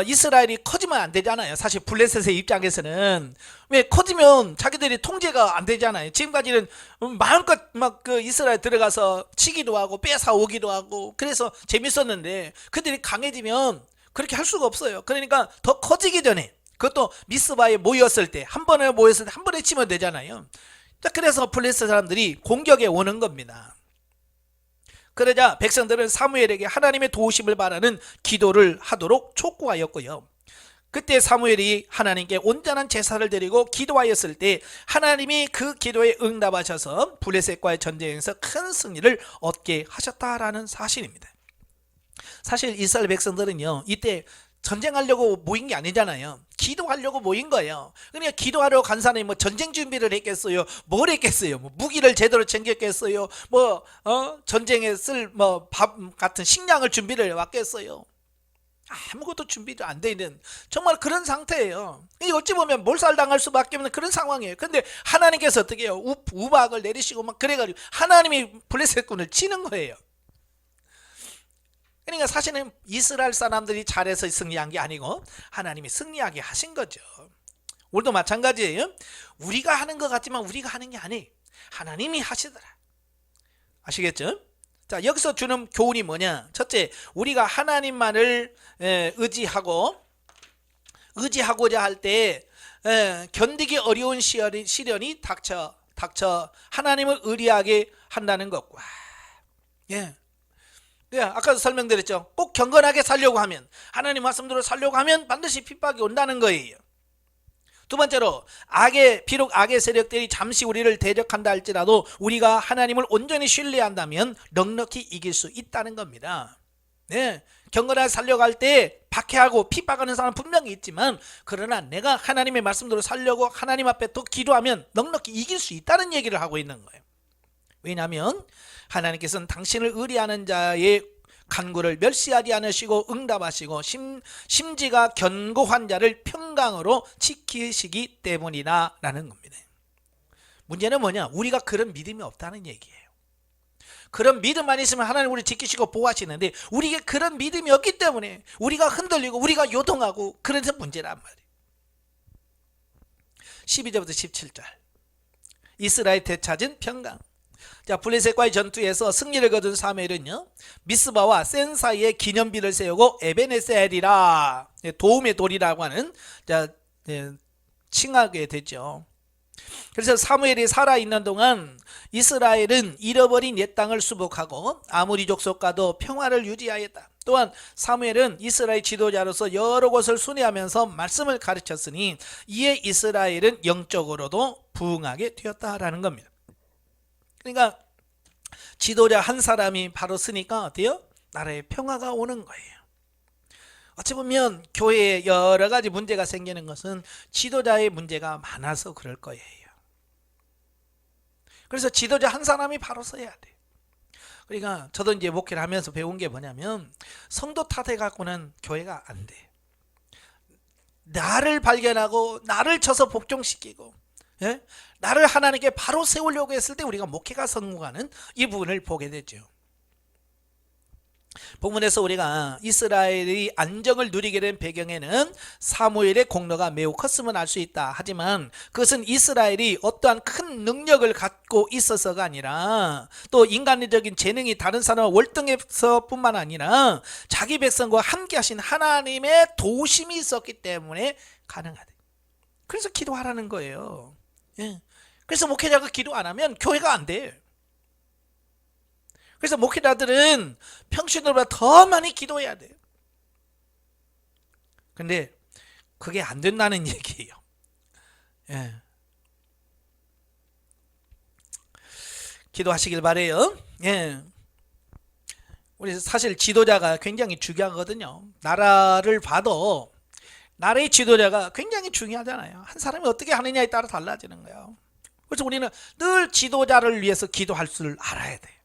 Speaker 1: 이스라엘이 커지면 안 되잖아요. 사실 블레셋의 입장에서는 왜 커지면 자기들이 통제가 안 되잖아요. 지금까지는 마음껏 막 그 이스라엘 들어가서 치기도 하고 뺏어 오기도 하고 그래서 재밌었는데, 그들이 강해지면 그렇게 할 수가 없어요. 그러니까 더 커지기 전에, 그것도 미스바에 모였을 때, 한 번에 모였을 때 한 번에 치면 되잖아요. 자, 그래서 블레셋 사람들이 공격에 오는 겁니다. 그러자 백성들은 사무엘에게 하나님의 도우심을 바라는 기도를 하도록 촉구하였고요. 그때 사무엘이 하나님께 온전한 제사를 드리고 기도하였을 때 하나님이 그 기도에 응답하셔서 블레셋과의 전쟁에서 큰 승리를 얻게 하셨다라는 사실입니다. 사실 이스라엘 백성들은요 이때 전쟁하려고 모인 게 아니잖아요. 기도하려고 모인 거예요. 그러니까 기도하러 간 사람이 뭐 전쟁 준비를 했겠어요? 뭘 했겠어요? 뭐 무기를 제대로 챙겼겠어요? 전쟁에 쓸 밥 같은 식량을 준비를 해왔겠어요? 아무것도 준비도 안 돼 있는 정말 그런 상태예요. 어찌 보면 몰살당할 수밖에 없는 그런 상황이에요. 그런데 하나님께서 어떻게 해요? 우박을 내리시고 막 그래가지고 하나님이 블레셋군을 치는 거예요. 그러니까 사실은 이스라엘 사람들이 잘해서 승리한 게 아니고 하나님이 승리하게 하신 거죠. 오늘도 마찬가지예요. 우리가 하는 것 같지만 우리가 하는 게 아니에요. 하나님이 하시더라. 아시겠죠? 자, 여기서 주는 교훈이 뭐냐? 첫째, 우리가 하나님만을 의지하고자 할 때 견디기 어려운 시련이 닥쳐 하나님을 의리하게 한다는 것과 아까도 설명드렸죠. 꼭 경건하게 살려고 하면, 하나님 말씀대로 살려고 하면 반드시 핍박이 온다는 거예요. 두 번째로, 비록 악의 세력들이 잠시 우리를 대적한다 할지라도 우리가 하나님을 온전히 신뢰한다면 넉넉히 이길 수 있다는 겁니다. 경건하게 살려고 할 때 박해하고 핍박하는 사람 분명히 있지만, 그러나 내가 하나님의 말씀대로 살려고 하나님 앞에 또 기도하면 넉넉히 이길 수 있다는 얘기를 하고 있는 거예요. 왜냐하면 하나님께서는 당신을 의리하는 자의 간구를 멸시하지 않으시고 응답하시고 심지가 견고한 자를 평강으로 지키시기 때문이다 라는 겁니다. 문제는 뭐냐? 우리가 그런 믿음이 없다는 얘기예요. 그런 믿음만 있으면 하나님 우리를 지키시고 보호하시는데 우리에게 그런 믿음이 없기 때문에 우리가 흔들리고 우리가 요동하고 그래서 문제란 말이에요. 12절부터 17절 이스라엘 되찾은 평강. 자, 블레셋과의 전투에서 승리를 거둔 사무엘은요, 미스바와 센 사이에 기념비를 세우고 에베네셀이라, 도움의 돌이라고 하는 칭하게 되죠. 그래서 사무엘이 살아있는 동안 이스라엘은 잃어버린 옛 땅을 수복하고 아모리 족속과도 평화를 유지하였다. 또한 사무엘은 이스라엘 지도자로서 여러 곳을 순회하면서 말씀을 가르쳤으니 이에 이스라엘은 영적으로도 부흥하게 되었다라는 겁니다. 그러니까 지도자 한 사람이 바로 쓰니까 어때요? 나라에 평화가 오는 거예요. 어찌 보면 교회에 여러 가지 문제가 생기는 것은 지도자의 문제가 많아서 그럴 거예요. 그래서 지도자 한 사람이 바로 서야 돼요. 그러니까 저도 이제 목회를 하면서 배운 게 뭐냐면, 성도 탓해 갖고는 교회가 안 돼. 나를 발견하고 나를 쳐서 복종시키고 나를 하나님께 바로 세우려고 했을 때 우리가 목회가 성공하는 이 부분을 보게 되죠. 본문에서 우리가 이스라엘이 안정을 누리게 된 배경에는 사무엘의 공로가 매우 컸음을 알 수 있다. 하지만 그것은 이스라엘이 어떠한 큰 능력을 갖고 있어서가 아니라, 또 인간적인 재능이 다른 사람과 월등해서 뿐만 아니라 자기 백성과 함께 하신 하나님의 도우심이 있었기 때문에 가능하다. 그래서 기도하라는 거예요. 그래서 목회자가 기도 안 하면 교회가 안 돼. 그래서 목회자들은 평신도보다 더 많이 기도해야 돼요. 근데 그게 안 된다는 얘기예요. 기도하시길 바래요. 우리 사실 지도자가 굉장히 중요하거든요. 나라를 봐도 나라의 지도자가 굉장히 중요하잖아요. 한 사람이 어떻게 하느냐에 따라 달라지는 거예요. 그래서 우리는 늘 지도자를 위해서 기도할 줄 알아야 돼요.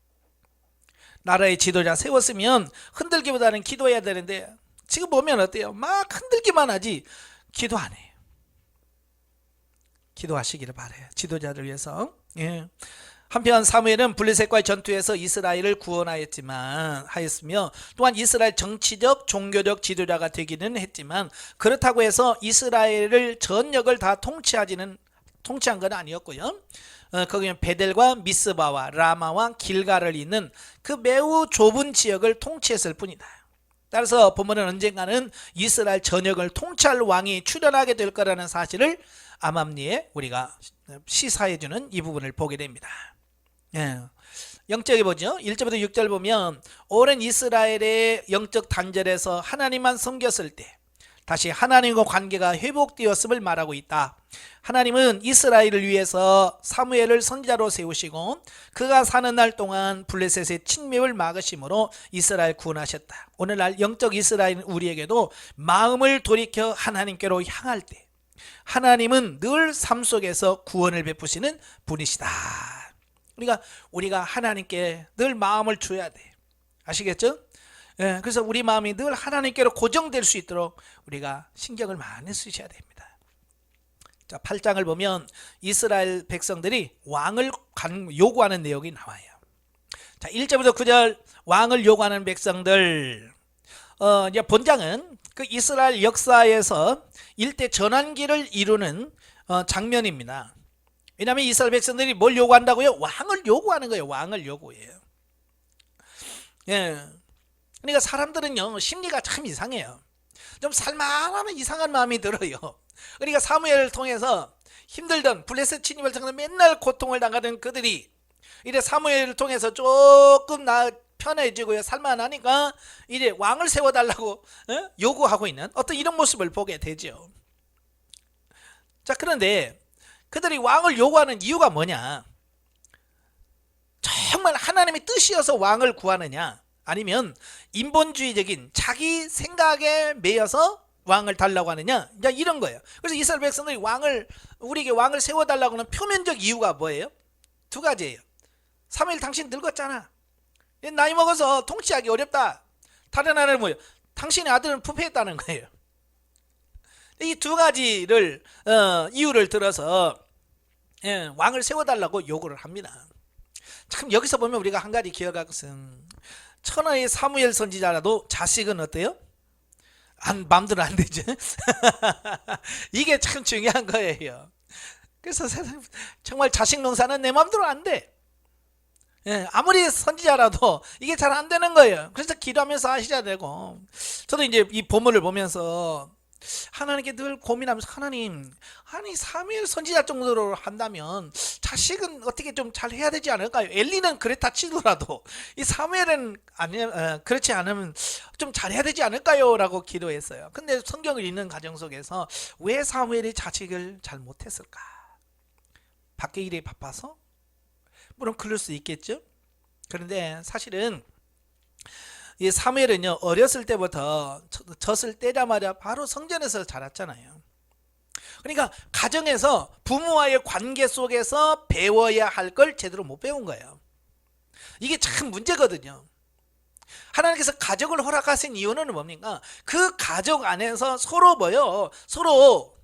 Speaker 1: 나라의 지도자 세웠으면 흔들기보다는 기도해야 되는데, 지금 보면 어때요? 막 흔들기만 하지 기도 안 해요. 기도하시기를 바라요. 지도자를 위해서. 한편 사무엘은 블레셋과의 전투에서 이스라엘을 구원하였으며 또한 이스라엘 정치적 종교적 지도자가 되기는 했지만, 그렇다고 해서 이스라엘을 전역을 다 통치한 건 아니었고요. 거기는 베델과 미스바와 라마와 길가를 잇는 그 매우 좁은 지역을 통치했을 뿐이다. 따라서 본문은 언젠가는 이스라엘 전역을 통치할 왕이 출현하게 될 거라는 사실을 암암리에 우리가 시사해주는 이 부분을 보게 됩니다. 영적에 보죠. 1절부터 6절 보면, 오랜 이스라엘의 영적 단절에서 하나님만 섬겼을 때 다시 하나님과 관계가 회복되었음을 말하고 있다. 하나님은 이스라엘을 위해서 사무엘을 선지자로 세우시고 그가 사는 날 동안 블레셋의 침입을 막으심으로 이스라엘 구원하셨다. 오늘날 영적 이스라엘 우리에게도 마음을 돌이켜 하나님께로 향할 때 하나님은 늘 삶 속에서 구원을 베푸시는 분이시다. 그러니까 우리가 하나님께 늘 마음을 줘야 돼. 아시겠죠? 예, 그래서 우리 마음이 늘 하나님께로 고정될 수 있도록 우리가 신경을 많이 쓰셔야 됩니다. 자, 8장을 보면 이스라엘 백성들이 왕을 요구하는 내용이 나와요. 자, 1절부터 9절 왕을 요구하는 백성들. 이제 본장은 그 이스라엘 역사에서 일대 전환기를 이루는 장면입니다. 왜냐하면 이스라엘 백성들이 뭘 요구한다고요? 왕을 요구하는 거예요. 왕을 요구해요. 예. 그러니까 사람들은요, 심리가 참 이상해요. 좀 살만하면 이상한 마음이 들어요. 그러니까 사무엘을 통해서 힘들던 블레셋 침입을 통해서 맨날 고통을 당하던 그들이 이제 사무엘을 통해서 조금 편해지고요, 살만하니까 이제 왕을 세워달라고 요구하고 있는 어떤 이런 모습을 보게 되죠. 자, 그런데 그들이 왕을 요구하는 이유가 뭐냐? 정말 하나님의 뜻이어서 왕을 구하느냐, 아니면 인본주의적인 자기 생각에 매여서 왕을 달라고 하느냐, 이제 이런 거예요. 그래서 이스라엘 백성들이 우리에게 왕을 세워달라고 하는 표면적 이유가 뭐예요? 두 가지예요. 사무엘, 당신 늙었잖아. 나이 먹어서 통치하기 어렵다. 다른 하나는 뭐예요? 당신의 아들은 부패했다는 거예요. 이 두 가지를 이유를 들어서 왕을 세워달라고 요구를 합니다. 참, 여기서 보면 우리가 한 가지 기억할 것은, 천하의 사무엘 선지자라도 자식은 어때요? 마음대로 안 되죠. 이게 참 중요한 거예요. 그래서 정말 자식 농사는 내 마음대로 안 돼. 아무리 선지자라도 이게 잘 안 되는 거예요. 그래서 기도하면서 하셔야 되고, 저도 이제 이 본문을 보면서 하나님께 늘 고민하면서, 하나님, 아니 사무엘 선지자 정도로 한다면 자식은 어떻게 좀 잘 해야 되지 않을까요? 엘리는 그랬다 치더라도 이 사무엘은 그렇지 않으면 좀 잘해야 되지 않을까요? 라고 기도했어요. 근데 성경을 읽는 과정 속에서 왜 사무엘이 자식을 잘 못했을까? 밖에 일이 바빠서? 물론 그럴 수 있겠죠. 그런데 사실은 이 사무엘은요, 어렸을 때부터 젖을 떼자마자 바로 성전에서 자랐잖아요. 그러니까 가정에서 부모와의 관계 속에서 배워야 할 걸 제대로 못 배운 거예요. 이게 참 문제거든요. 하나님께서 가족을 허락하신 이유는 뭡니까? 그 가족 안에서 서로 서로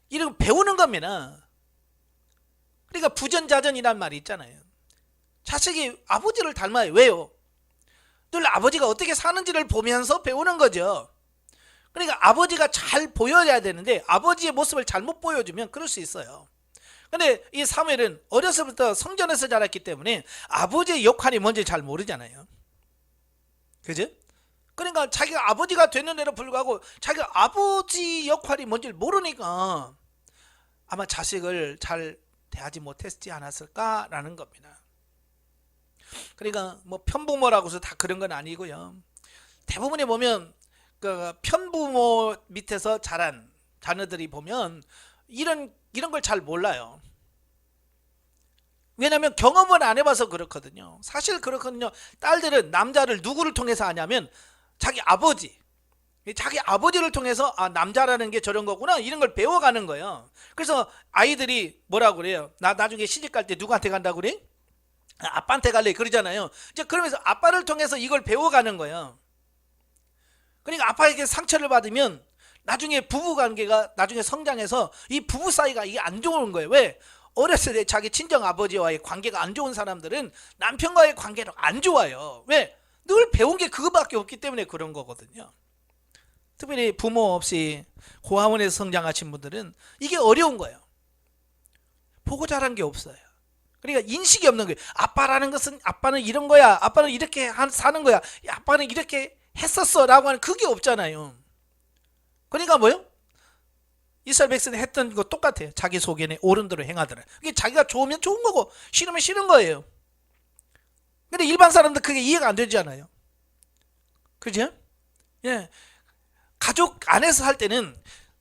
Speaker 1: 이런 배우는 겁니다. 그러니까 부전자전이란 말이 있잖아요. 자식이 아버지를 닮아요. 왜요? 늘 아버지가 어떻게 사는지를 보면서 배우는 거죠. 그러니까 아버지가 잘 보여야 되는데 아버지의 모습을 잘못 보여주면 그럴 수 있어요. 근데 이 사무엘은 어렸을부터 성전에서 자랐기 때문에 아버지의 역할이 뭔지 잘 모르잖아요. 그죠? 그러니까 자기가 아버지가 됐는데도 불구하고 자기가 아버지 역할이 뭔지 모르니까 아마 자식을 잘 대하지 못했지 않았을까라는 겁니다. 그러니까 뭐 편부모라고 해서 다 그런 건 아니고요. 대부분에 보면 그 편부모 밑에서 자란 자녀들이 보면 이런 걸 잘 몰라요. 왜냐하면 경험을 안 해봐서 그렇거든요. 사실 그렇거든요. 딸들은 남자를 누구를 통해서 아냐면 자기 아버지를 통해서 남자라는 게 저런 거구나, 이런 걸 배워가는 거예요. 그래서 아이들이 뭐라고 그래요? 나 나중에 시집갈 때 누구한테 간다고 그래? 아빠한테 갈래 그러잖아요. 이제 그러면서 아빠를 통해서 이걸 배워가는 거예요. 그러니까 아빠에게 상처를 받으면 나중에 부부관계가 나중에 성장해서 이 부부 사이가 이게 안 좋은 거예요. 왜? 어렸을 때 자기 친정 아버지와의 관계가 안 좋은 사람들은 남편과의 관계도 안 좋아요. 왜? 늘 배운 게 그거밖에 없기 때문에 그런 거거든요. 특별히 부모 없이 고아원에서 성장하신 분들은 이게 어려운 거예요. 보고 자란 게 없어요. 그러니까 인식이 없는 거예요. 아빠라는 것은, 아빠는 이런 거야, 아빠는 이렇게 사는 거야, 아빠는 이렇게 했었어 라고 하는 그게 없잖아요. 그러니까 뭐요? 이스라엘 백성이 했던 거 똑같아요. 자기 속에는 옳은 대로 행하더라. 이게 자기가 좋으면 좋은 거고 싫으면 싫은 거예요. 근데 일반 사람들 그게 이해가 안 되잖아요. 그죠? 예. 가족 안에서 할 때는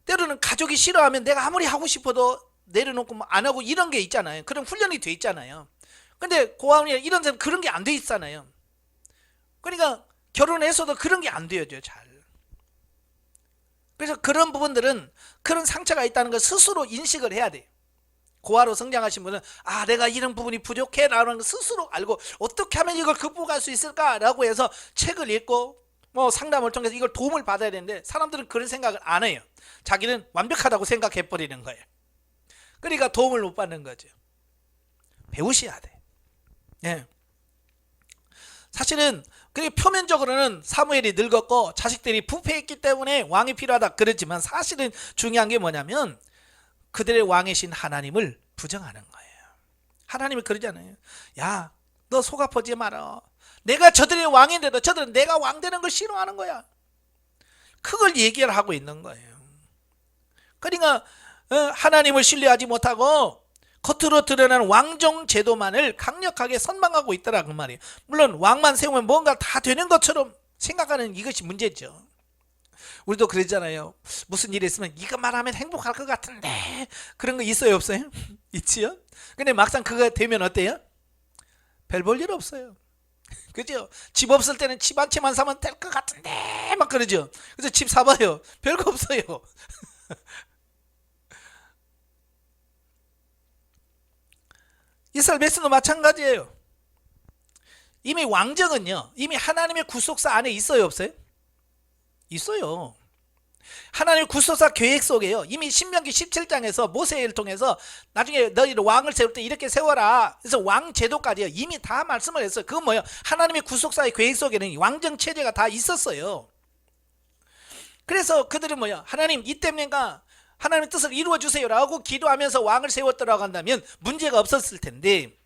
Speaker 1: 때로는 가족이 싫어하면 내가 아무리 하고 싶어도 내려놓고 뭐 안 하고 이런 게 있잖아요. 그런 훈련이 돼 있잖아요. 근데 고아원이나 이런 데는 그런 게 안 돼 있잖아요. 그러니까 결혼해서도 그런 게 안 되어져요, 잘. 그래서 그런 부분들은 그런 상처가 있다는 걸 스스로 인식을 해야 돼요. 고아로 성장하신 분은 내가 이런 부분이 부족해 라는 걸 스스로 알고 어떻게 하면 이걸 극복할 수 있을까라고 해서 책을 읽고 뭐 상담을 통해서 이걸 도움을 받아야 되는데, 사람들은 그런 생각을 안 해요. 자기는 완벽하다고 생각해 버리는 거예요. 그러니까 도움을 못 받는 거죠. 배우셔야 돼. 예. 사실은 그게 표면적으로는 사무엘이 늙었고 자식들이 부패했기 때문에 왕이 필요하다 그랬지만, 사실은 중요한 게 뭐냐면 그들의 왕이신 하나님을 부정하는 거예요. 하나님이 그러잖아요. 야, 너 속 아프지 마라. 내가 저들의 왕인데도 저들은 내가 왕 되는 걸 싫어하는 거야. 그걸 얘기를 하고 있는 거예요. 그러니까 하나님을 신뢰하지 못하고 겉으로 드러나는 왕정 제도만을 강력하게 선망하고 있더라 그 말이에요. 물론 왕만 세우면 뭔가 다 되는 것처럼 생각하는 이것이 문제죠. 우리도 그러잖아요. 무슨 일이 있으면 이것만 하면 행복할 것 같은데, 그런 거 있어요 없어요? 있지요. 근데 막상 그거 되면 어때요? 별 볼 일 없어요. 그죠? 집 없을 때는 집 한 채만 사면 될 것 같은데 막 그러죠. 그래서 집 사봐요. 별거 없어요. 이스라엘 백성도 마찬가지예요. 이미 왕정은요, 이미 하나님의 구속사 안에 있어요 없어요? 있어요. 하나님의 구속사 계획 속에요. 이미 신명기 17장에서 모세를 통해서 나중에 너희를 왕을 세울 때 이렇게 세워라. 그래서 왕 제도까지요. 이미 다 말씀을 했어요. 그건 뭐예요? 하나님의 구속사의 계획 속에는 왕정 체제가 다 있었어요. 그래서 그들은 뭐예요? 하나님 이 때문인가 하나님의 뜻을 이루어 주세요라고 기도하면서 왕을 세웠더라고 한다면 문제가 없었을 텐데,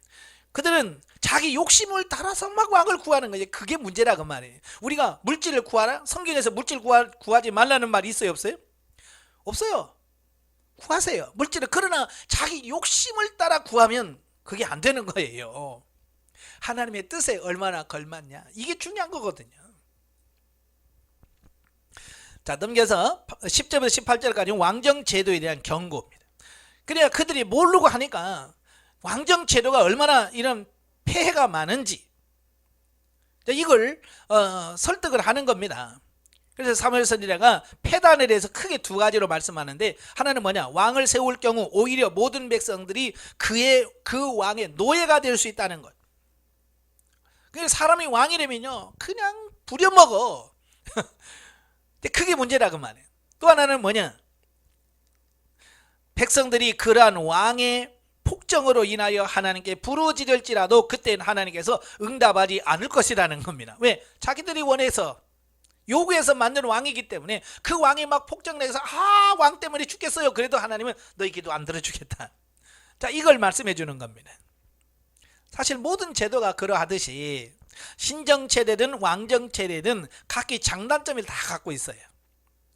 Speaker 1: 그들은 자기 욕심을 따라서 막 왕을 구하는 거예요. 그게 문제라고 말이에요. 우리가 물질을 구하라? 성경에서 물질 구하지 말라는 말이 있어요 없어요? 없어요. 구하세요 물질을. 그러나 자기 욕심을 따라 구하면 그게 안 되는 거예요. 하나님의 뜻에 얼마나 걸맞냐, 이게 중요한 거거든요. 자, 넘겨서 10절부터 18절까지 왕정 제도에 대한 경고입니다. 그래야 그들이 모르고 하니까 왕정 제도가 얼마나 이런 폐해가 많은지 이걸 설득을 하는 겁니다. 그래서 사무엘 선지자가 폐단에 대해서 크게 두 가지로 말씀하는데, 하나는 뭐냐, 왕을 세울 경우 오히려 모든 백성들이 그 왕의 노예가 될 수 있다는 것. 그래서 사람이 왕이라면요 그냥 부려먹어. 그게 문제라 그 말이에요. 또 하나는 뭐냐, 백성들이 그러한 왕의 폭정으로 인하여 하나님께 부르짖을지라도 그때는 하나님께서 응답하지 않을 것이라는 겁니다. 왜? 자기들이 원해서 요구해서 만든 왕이기 때문에 그 왕이 막 폭정내서 왕 때문에 죽겠어요. 그래도 하나님은 너희 기도 안 들어주겠다. 자, 이걸 말씀해 주는 겁니다. 사실 모든 제도가 그러하듯이 신정체제든 왕정체제든 각기 장단점을 다 갖고 있어요.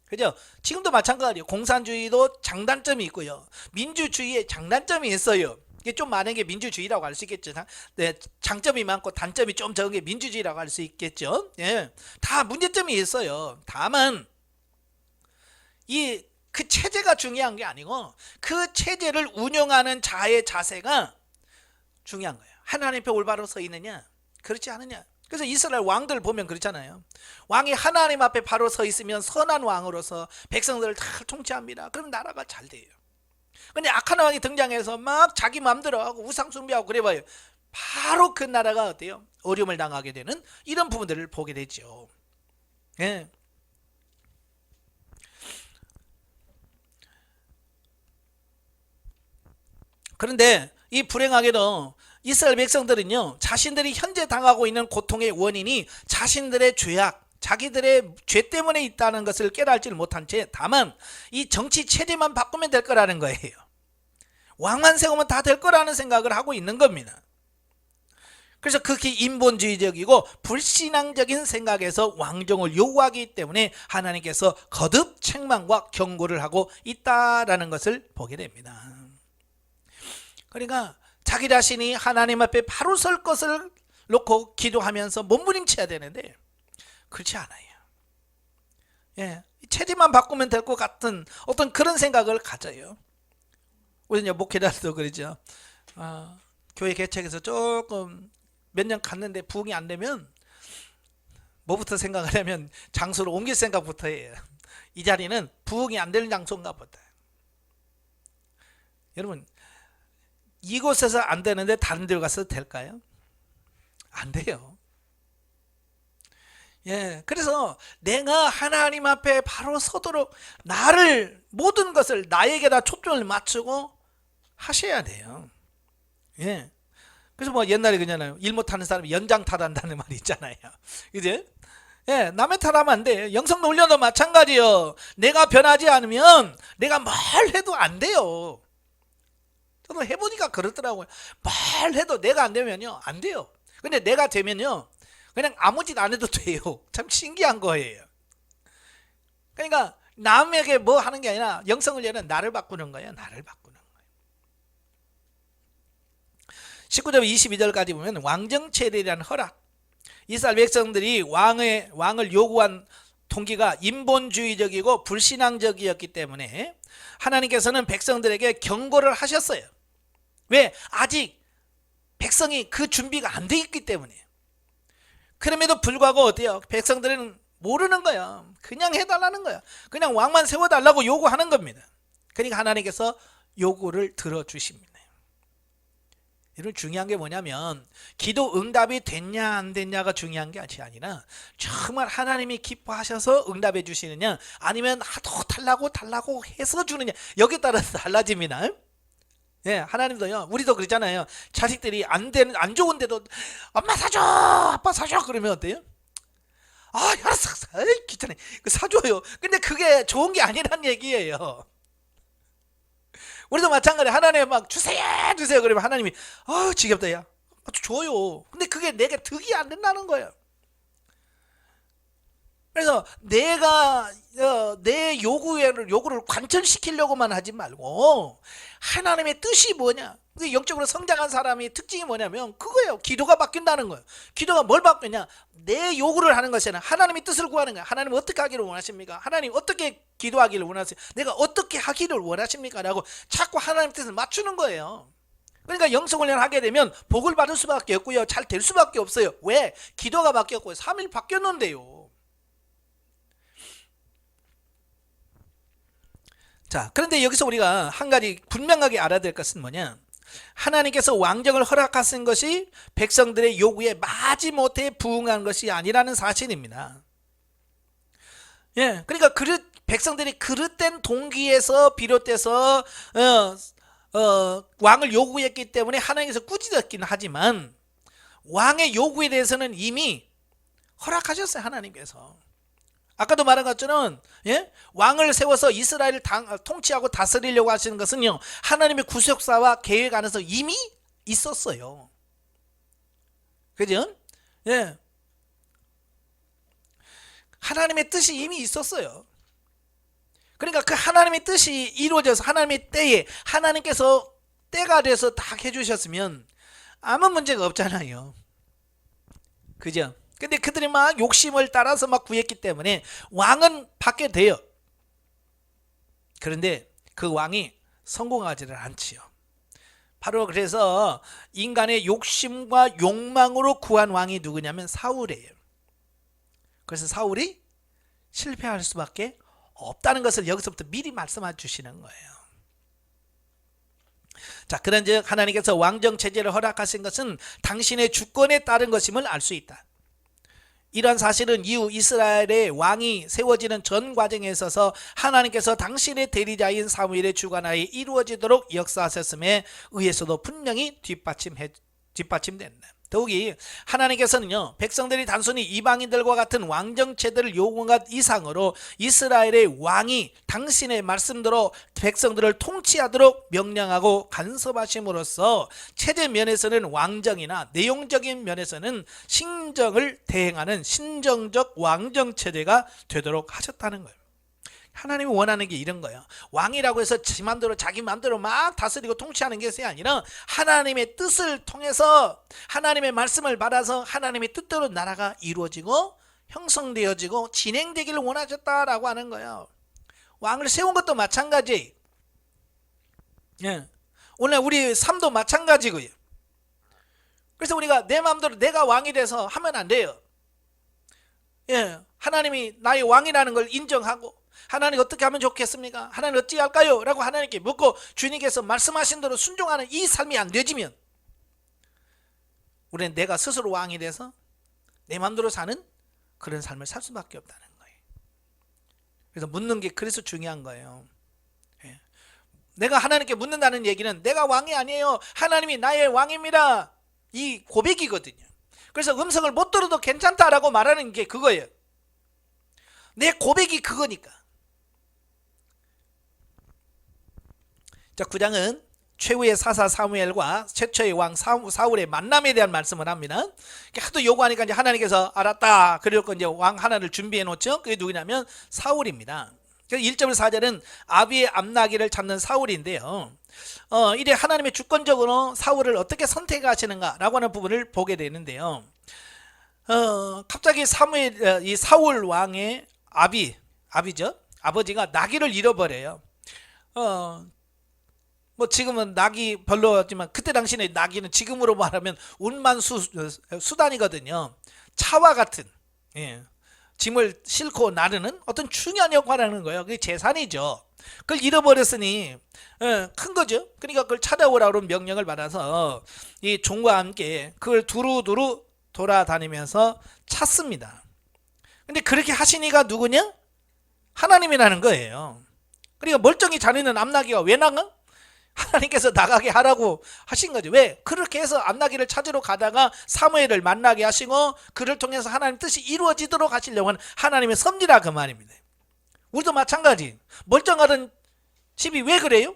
Speaker 1: 그죠? 지금도 마찬가지예요. 공산주의도 장단점이 있고요. 민주주의에 장단점이 있어요. 이게 좀 많은 게 민주주의라고 할 수 있겠죠. 네, 장점이 많고 단점이 좀 적은 게 민주주의라고 할 수 있겠죠. 예, 다 문제점이 있어요. 다만 그 체제가 중요한 게 아니고 그 체제를 운영하는 자의 자세가 중요한 거예요. 하나님 앞에 올바로 서 있느냐, 그렇지 않느냐. 그래서 이스라엘 왕들 보면 그렇잖아요. 왕이 하나님 앞에 바로 서 있으면 선한 왕으로서 백성들을 다 통치합니다. 그럼 나라가 잘 돼요. 근데 악한 왕이 등장해서 막 자기 마음대로 하고 우상 숭배하고 그래봐요. 바로 그 나라가 어때요? 어려움을 당하게 되는 이런 부분들을 보게 되죠. 예. 그런데 이 불행하게도 이스라엘 백성들은요, 자신들이 현재 당하고 있는 고통의 원인이 자신들의 죄악, 자기들의 죄 때문에 있다는 것을 깨달지를 못한 채 다만 이 정치 체제만 바꾸면 될 거라는 거예요. 왕만 세우면 다 될 거라는 생각을 하고 있는 겁니다. 그래서 극히 인본주의적이고 불신앙적인 생각에서 왕정을 요구하기 때문에 하나님께서 거듭 책망과 경고를 하고 있다라는 것을 보게 됩니다. 그러니까 자기 자신이 하나님 앞에 바로 설 것을 놓고 기도하면서 몸부림쳐야 되는데 그렇지 않아요. 예, 체제만 바꾸면 될 것 같은 어떤 그런 생각을 가져요. 우리는 목회자들도 그러죠. 교회 개척에서 조금 몇 년 갔는데 부흥이 안 되면 뭐부터 생각을 하면 장소를 옮길 생각부터 해요. 이 자리는 부흥이 안 되는 장소인가 보다. 여러분, 이곳에서 안 되는데 다른 데로 가서 될까요? 안 돼요. 예, 그래서 내가 하나님 앞에 바로 서도록 나를 모든 것을 나에게다 초점을 맞추고 하셔야 돼요. 예. 그래서 뭐 옛날에 그잖아요. 일 못하는 사람이 연장 탓한다는 말이 있잖아요. 이제 예, 남의 탓하면 안 돼. 영성도 훈련도 마찬가지요. 내가 변하지 않으면 내가 뭘 해도 안 돼요. 저도 해보니까 그렇더라고요. 뭘 해도 내가 안 되면요, 안 돼요. 근데 내가 되면요, 그냥 아무 짓 안 해도 돼요. 참 신기한 거예요. 그러니까 남에게 뭐 하는 게 아니라 영성훈련은 나를 바꾸는 거예요. 나를 바꾸는 거예요. 19절 22절까지 보면 왕정체례라는 허락. 이스라엘 백성들이 왕을 요구한 동기가 인본주의적이고 불신앙적이었기 때문에 하나님께서는 백성들에게 경고를 하셨어요. 왜? 아직 백성이 그 준비가 안 돼 있기 때문에. 그럼에도 불구하고 어때요? 백성들은 모르는 거야. 그냥 해달라는 거야. 그냥 왕만 세워달라고 요구하는 겁니다. 그러니까 하나님께서 요구를 들어주십니다. 이런 중요한 게 뭐냐면 기도 응답이 됐냐 안 됐냐가 중요한 게 아니라 정말 하나님이 기뻐하셔서 응답해 주시느냐, 아니면 하도 달라고 해서 주느냐, 여기에 따라서 달라집니다. 예, 하나님도요, 우리도 그러잖아요. 자식들이 안 좋은데도 엄마 사줘, 아빠 사줘, 그러면 어때요? 아, 알았어, 귀찮네, 사줘요. 근데 그게 좋은 게 아니란 얘기예요. 우리도 마찬가지. 하나님 막 주세요 그러면 하나님이 지겹다, 야 줘요. 근데 그게 내게 득이 안 된다는 거예요. 그래서 내가 내 요구를 관철시키려고만 하지 말고 하나님의 뜻이 뭐냐. 영적으로 성장한 사람의 특징이 뭐냐면 그거예요. 기도가 바뀐다는 거예요. 기도가 뭘 바뀌냐? 내 요구를 하는 것이 아니라 하나님의 뜻을 구하는 거예요. 하나님 어떻게 하기를 원하십니까? 하나님 어떻게 기도하기를 원하세요? 내가 어떻게 하기를 원하십니까? 라고 자꾸 하나님의 뜻을 맞추는 거예요. 그러니까 영성훈련 하게 되면 복을 받을 수밖에 없고요, 잘 될 수밖에 없어요. 왜? 기도가 바뀌었고요, 3일 바뀌었는데요. 자, 그런데 여기서 우리가 한 가지 분명하게 알아야 될 것은 뭐냐? 하나님께서 왕정을 허락하신 것이 백성들의 요구에 마지못해 부응한 것이 아니라는 사실입니다. 예, 그러니까 백성들이 그릇된 동기에서 비롯돼서 왕을 요구했기 때문에 하나님께서 꾸짖었긴 하지만 왕의 요구에 대해서는 이미 허락하셨어요, 하나님께서. 아까도 말한 것처럼 왕을 세워서 이스라엘을 통치하고 다스리려고 하시는 것은요, 하나님의 구속사와 계획 안에서 이미 있었어요. 그죠? 예. 하나님의 뜻이 이미 있었어요. 그러니까 그 하나님의 뜻이 이루어져서 하나님의 때에 하나님께서 때가 돼서 다 해주셨으면 아무 문제가 없잖아요. 그죠? 근데 그들이 막 욕심을 따라서 막 구했기 때문에 왕은 받게 돼요. 그런데 그 왕이 성공하지를 않지요. 바로 그래서 인간의 욕심과 욕망으로 구한 왕이 누구냐면 사울이에요. 그래서 사울이 실패할 수밖에 없다는 것을 여기서부터 미리 말씀해 주시는 거예요. 자, 그런즉 하나님께서 왕정 체제를 허락하신 것은 당신의 주권에 따른 것임을 알 수 있다. 이런 사실은 이후 이스라엘의 왕이 세워지는 전 과정에 있어서 하나님께서 당신의 대리자인 사무엘의 주관하에 이루어지도록 역사하셨음에 의해서도 분명히 뒷받침된다. 더욱이 하나님께서는요, 백성들이 단순히 이방인들과 같은 왕정체들을 요구한 것 이상으로 이스라엘의 왕이 당신의 말씀대로 백성들을 통치하도록 명령하고 간섭하심으로써 체제 면에서는 왕정이나 내용적인 면에서는 신정을 대행하는 신정적 왕정체제가 되도록 하셨다는 거예요. 하나님이 원하는 게 이런 거예요. 왕이라고 해서 자기 맘대로 막 다스리고 통치하는 것이 아니라 하나님의 뜻을 통해서 하나님의 말씀을 받아서 하나님의 뜻대로 나라가 이루어지고 형성되어지고 진행되기를 원하셨다라고 하는 거예요. 왕을 세운 것도 마찬가지. 예. 오늘 우리 삶도 마찬가지고요. 그래서 우리가 내 마음대로 내가 왕이 돼서 하면 안 돼요. 예. 하나님이 나의 왕이라는 걸 인정하고 하나님 어떻게 하면 좋겠습니까? 하나님 어찌 할까요? 라고 하나님께 묻고 주님께서 말씀하신 대로 순종하는 이 삶이 안 되지면 우리는 내가 스스로 왕이 돼서 내 마음대로 사는 그런 삶을 살 수밖에 없다는 거예요. 그래서 묻는 게 그래서 중요한 거예요. 예. 내가 하나님께 묻는다는 얘기는 내가 왕이 아니에요, 하나님이 나의 왕입니다, 이 고백이거든요. 그래서 음성을 못 들어도 괜찮다라고 말하는 게 그거예요. 내 고백이 그거니까. 자, 9장은 최후의 사사 사무엘과 최초의 왕 사울의 만남에 대한 말씀을 합니다. 하도 요구하니까 이제 하나님께서 알았다, 그리고 이제 왕 하나를 준비해 놓죠. 그게 누구냐면 사울입니다. 1절 4절은 아비의 암나기를 찾는 사울인데요. 이래 하나님의 주권적으로 사울을 어떻게 선택하시는가라고 하는 부분을 보게 되는데요. 갑자기 이 사울 왕의 아비죠. 아버지가 나귀를 잃어버려요. 뭐 지금은 낙이 별로 없지만 그때 당시에 나귀는 지금으로 말하면 운반수단이거든요. 차와 같은, 예, 짐을 싣고 나르는 어떤 중요한 역할을 하는 거예요. 그게 재산이죠. 그걸 잃어버렸으니 큰 거죠. 그러니까 그걸 찾아오라고 명령을 받아서 이 종과 함께 그걸 두루두루 돌아다니면서 찾습니다. 근데 그렇게 하신 이가 누구냐? 하나님이라는 거예요. 그러니까 멀쩡히 자리는 암나귀가 왜 나가? 하나님께서 나가게 하라고 하신 거죠. 왜? 그렇게 해서 암나귀를 찾으러 가다가 사무엘을 만나게 하시고 그를 통해서 하나님 뜻이 이루어지도록 하시려고 하는 하나님의 섭리라 그 말입니다. 우리도 마찬가지. 멀쩡하던 집이 왜 그래요?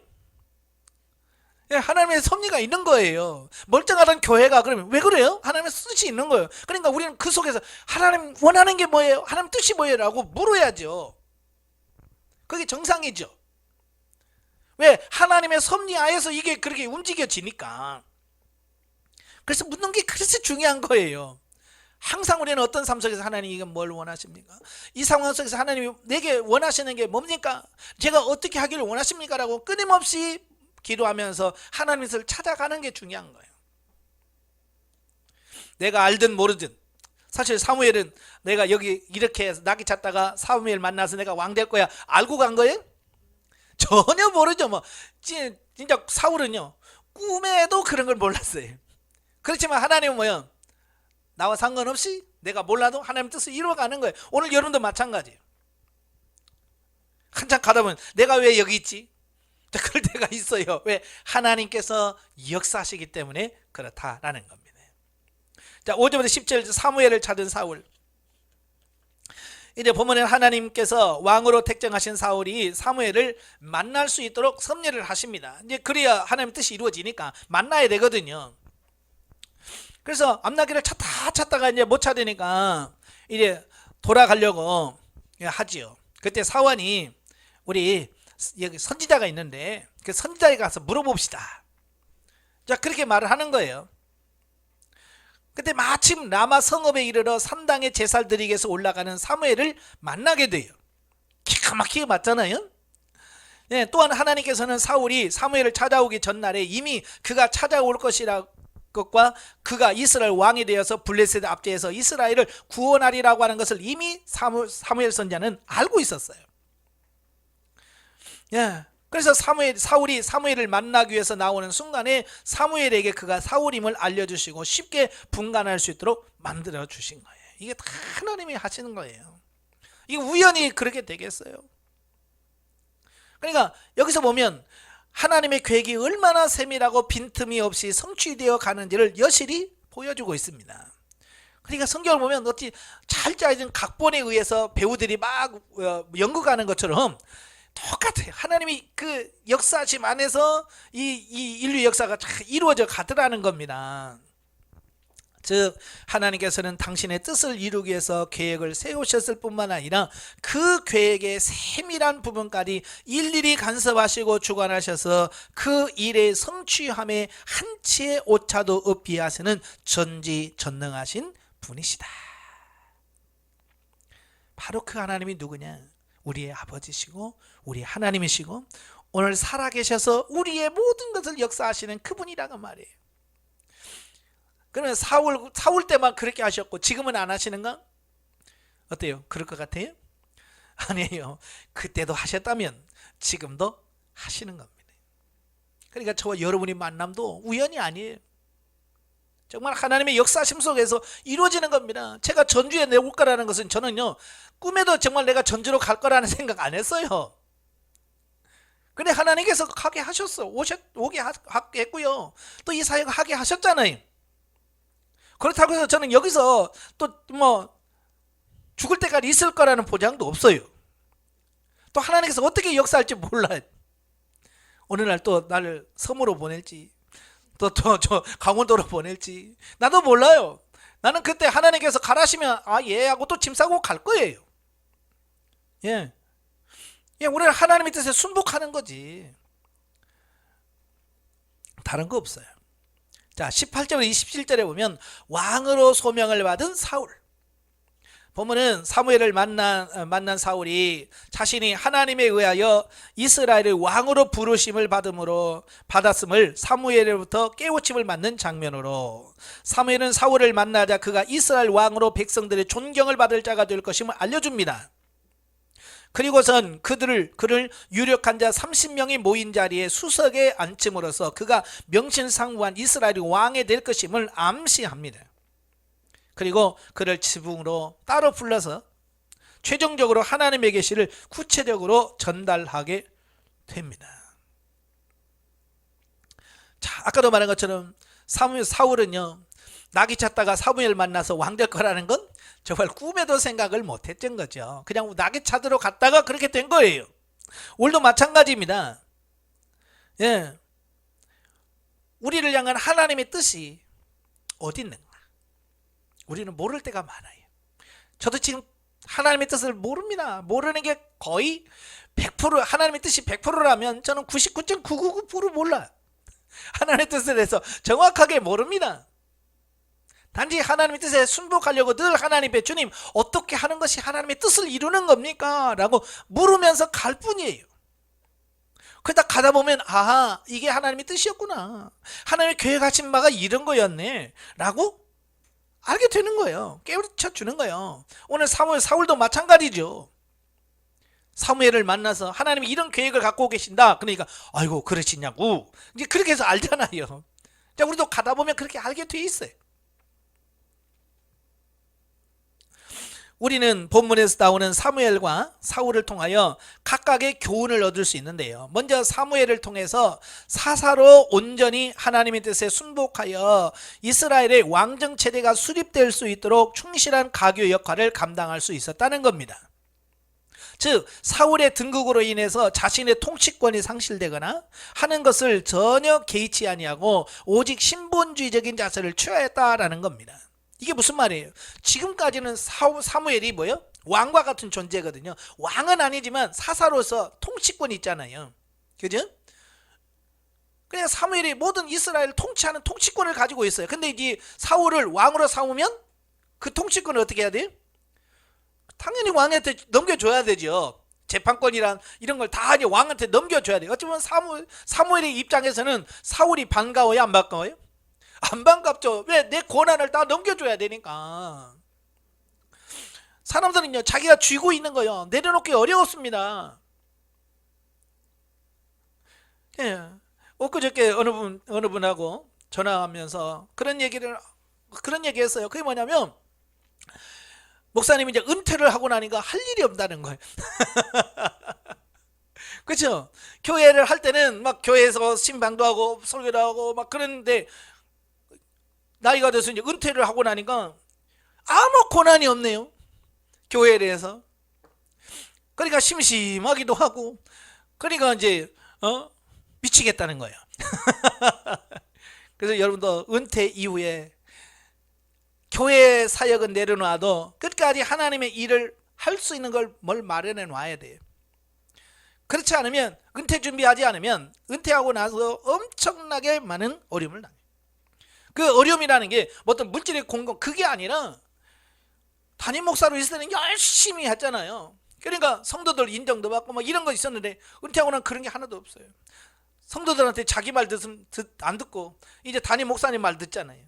Speaker 1: 하나님의 섭리가 있는 거예요. 멀쩡하던 교회가 그러면 왜 그래요? 하나님의 뜻이 있는 거예요. 그러니까 우리는 그 속에서 하나님 원하는 게 뭐예요? 하나님 뜻이 뭐예요? 라고 물어야죠. 그게 정상이죠. 왜? 하나님의 섭리 하에서 이게 그렇게 움직여지니까. 그래서 묻는 게 그래서 중요한 거예요. 항상 우리는 어떤 삶 속에서 하나님 이건 뭘 원하십니까? 이 상황 속에서 하나님이 내게 원하시는 게 뭡니까? 제가 어떻게 하기를 원하십니까? 라고 끊임없이 기도하면서 하나님을 찾아가는 게 중요한 거예요. 내가 알든 모르든, 사실 사무엘은 내가 여기 이렇게 해서 나귀 찾다가 사무엘 만나서 내가 왕 될 거야 알고 간 거예요? 전혀 모르죠. 뭐 진짜 사울은요 꿈에도 그런 걸 몰랐어요. 그렇지만 하나님은 뭐요? 나와 상관없이 내가 몰라도 하나님 뜻을 이루어가는 거예요. 오늘 여러분도 마찬가지예요. 한참 가다 보면 내가 왜 여기 있지? 그럴 때가 있어요. 왜? 하나님께서 역사하시기 때문에 그렇다라는 겁니다. 자, 5절부터 10절 사무엘을 찾은 사울. 이제 보면은 하나님께서 왕으로 택정하신 사울이 사무엘을 만날 수 있도록 섭리를 하십니다. 이제 그래야 하나님 뜻이 이루어지니까 만나야 되거든요. 그래서 암나귀를 찾다가 이제 못 찾으니까 이제 돌아가려고 하지요. 그때 사원이 우리 여기 선지자가 있는데 그 선지자에 가서 물어봅시다. 자, 그렇게 말을 하는 거예요. 그때 마침 라마 성읍에 이르러 산당에 제사를 드리기 위해서 올라가는 사무엘을 만나게 돼요. 기가 막히게 맞잖아요. 네, 또한 하나님께서는 사울이 사무엘을 찾아오기 전날에 이미 그가 찾아올 것이라 것과 그가 이스라엘 왕이 되어서 블레셋 압제해서 이스라엘을 구원하리라고 하는 것을 이미 사무엘 선지자는 알고 있었어요. 예. 그래서 사울이 사무엘을 만나기 위해서 나오는 순간에 사무엘에게 그가 사울임을 알려주시고 쉽게 분간할 수 있도록 만들어 주신 거예요. 이게 다 하나님이 하시는 거예요. 이게 우연히 그렇게 되겠어요? 그러니까 여기서 보면 하나님의 계획이 얼마나 세밀하고 빈틈이 없이 성취되어 가는지를 여실히 보여주고 있습니다. 그러니까 성경을 보면 어찌 잘 짜여진 각본에 의해서 배우들이 막 연극하는 것처럼 똑같아요. 하나님이 그 역사심 안에서 이 인류 역사가 이루어져 가더라는 겁니다. 즉 하나님께서는 당신의 뜻을 이루기 위해서 계획을 세우셨을 뿐만 아니라 그 계획의 세밀한 부분까지 일일이 간섭하시고 주관하셔서 그 일의 성취함에 한치의 오차도 없게 하시는 전지전능하신 분이시다. 바로 그 하나님이 누구냐? 우리의 아버지시고 우리 하나님이시고 오늘 살아계셔서 우리의 모든 것을 역사하시는 그분이라고 말이에요. 그러면 사울 때만 그렇게 하셨고 지금은 안 하시는가? 어때요? 그럴 것 같아요? 아니에요. 그때도 하셨다면 지금도 하시는 겁니다. 그러니까 저와 여러분이 만남도 우연이 아니에요. 정말 하나님의 역사심 속에서 이루어지는 겁니다. 제가 전주에 내올 거라는 것은 저는요, 꿈에도 정말 내가 전주로 갈 거라는 생각 안 했어요. 근데 하나님께서 하게 하셨어. 오게 했고요. 또 이 사역 하게 하셨잖아요. 그렇다고 해서 저는 여기서 또 뭐 죽을 때까지 있을 거라는 보장도 없어요. 또 하나님께서 어떻게 역사할지 몰라요. 어느 날 또 나를 섬으로 보낼지, 또 저 강원도로 보낼지 나도 몰라요. 나는 그때 하나님께서 가라시면 예 하고 또 짐 싸고 갈 거예요. 예, 우리는 하나님의 뜻에 순복하는 거지. 다른 거 없어요. 자, 18절부터 27절에 보면 왕으로 소명을 받은 사울. 보면은 사무엘을 만난 사울이 자신이 하나님에 의하여 이스라엘의 왕으로 부르심을 받았음을 사무엘로부터 깨우침을 받는 장면으로, 사무엘은 사울을 만나자 그가 이스라엘 왕으로 백성들의 존경을 받을 자가 될 것임을 알려줍니다. 그리고선 그를 유력한 자 30명이 모인 자리에 수석에 앉힘으로써 그가 명실상부한 이스라엘의 왕이 될 것임을 암시합니다. 그리고 그를 지붕으로 따로 불러서 최종적으로 하나님의 계시를 구체적으로 전달하게 됩니다. 자, 아까도 말한 것처럼 사울은요, 낙이 찼다가 사무엘 만나서 왕 될 거라는 건 정말 꿈에도 생각을 못했던 거죠. 그냥 낙이 차도록 갔다가 그렇게 된 거예요. 오늘도 마찬가지입니다. 예, 우리를 향한 하나님의 뜻이 어디 있는가? 우리는 모를 때가 많아요. 저도 지금 하나님의 뜻을 모릅니다. 모르는 게 거의 100%, 하나님의 뜻이 100%라면 저는 99.999% 몰라요. 하나님의 뜻에 대해서 정확하게 모릅니다. 단지 하나님의 뜻에 순복하려고 늘 하나님의 주님 어떻게 하는 것이 하나님의 뜻을 이루는 겁니까? 라고 물으면서 갈 뿐이에요. 그러다 가다 보면 이게 하나님의 뜻이었구나. 하나님의 계획하신 바가 이런 거였네 라고 알게 되는 거예요. 깨우쳐 주는 거예요. 오늘 사울도 마찬가지죠. 사무엘을 만나서 하나님이 이런 계획을 갖고 계신다. 그러니까 아이고 그러시냐고. 이제 그렇게 해서 알잖아요. 자, 우리도 가다 보면 그렇게 알게 돼 있어요. 우리는 본문에서 나오는 사무엘과 사울을 통하여 각각의 교훈을 얻을 수 있는데요. 먼저 사무엘을 통해서 사사로 온전히 하나님의 뜻에 순복하여 이스라엘의 왕정 체제가 수립될 수 있도록 충실한 가교 역할을 감당할 수 있었다는 겁니다. 즉 사울의 등극으로 인해서 자신의 통치권이 상실되거나 하는 것을 전혀 개의치 아니하고 오직 신본주의적인 자세를 취하였다라는 겁니다. 이게 무슨 말이에요? 지금까지는 사무엘이 뭐예요? 왕과 같은 존재거든요. 왕은 아니지만 사사로서 통치권이 있잖아요. 그죠? 그냥 사무엘이 모든 이스라엘을 통치하는 통치권을 가지고 있어요. 근데 이제 사울을 왕으로 삼으면 그 통치권을 어떻게 해야 돼요? 당연히 왕한테 넘겨줘야 되죠. 재판권이란 이런 걸 다 왕한테 넘겨줘야 돼요. 어쩌면 사무엘의 입장에서는 사울이 반가워요? 안 반가워요? 안 반갑죠. 왜? 내 권한을 다 넘겨줘야 되니까. 사람들은요, 자기가 쥐고 있는 거요, 내려놓기 어려웠습니다. 예. 엊그저께 어느 분하고 전화하면서 그런 얘기 했어요. 그게 뭐냐면, 목사님이 이제 은퇴를 하고 나니까 할 일이 없다는 거예요. 그렇죠? 교회를 할 때는 막 교회에서 신방도 하고 설교도 하고 막 그러는데, 나이가 돼서 이제 은퇴를 하고 나니까 아무 권한이 없네요. 교회에 대해서. 그러니까 심심하기도 하고, 그러니까 이제 미치겠다는 거예요. 그래서 여러분도 은퇴 이후에 교회 사역은 내려놔도 끝까지 하나님의 일을 할 수 있는 걸 마련해 놔야 돼요. 그렇지 않으면, 은퇴 준비하지 않으면 은퇴하고 나서 엄청나게 많은 어려움을 당해요. 그 어려움이라는 게 어떤 물질의 공급, 그게 아니라 담임 목사로 있을 때는 열심히 했잖아요. 그러니까 성도들 인정도 받고 막 이런 거 있었는데, 은퇴하고 나면 그런 게 하나도 없어요. 성도들한테 자기 말 안 듣고 이제 담임 목사님 말 듣잖아요.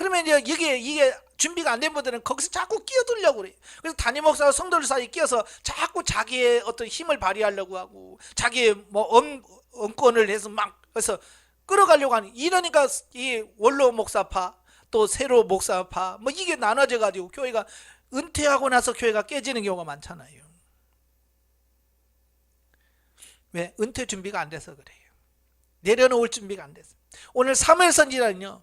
Speaker 1: 그러면 이제 이게 준비가 안 된 분들은 거기서 자꾸 끼어들려고 그래. 그래서 담임 목사가 성도들 사이에 끼어서 자꾸 자기의 어떤 힘을 발휘하려고 하고 자기의 뭐 엄권을 해서 막 그래서 끌어가려고 하는. 이러니까 이 원로 목사파 또 새로 목사파 뭐 이게 나눠져 가지고 교회가 은퇴하고 나서 교회가 깨지는 경우가 많잖아요. 왜? 은퇴 준비가 안 돼서 그래요. 내려놓을 준비가 안 돼서. 오늘 사무엘 선지자는요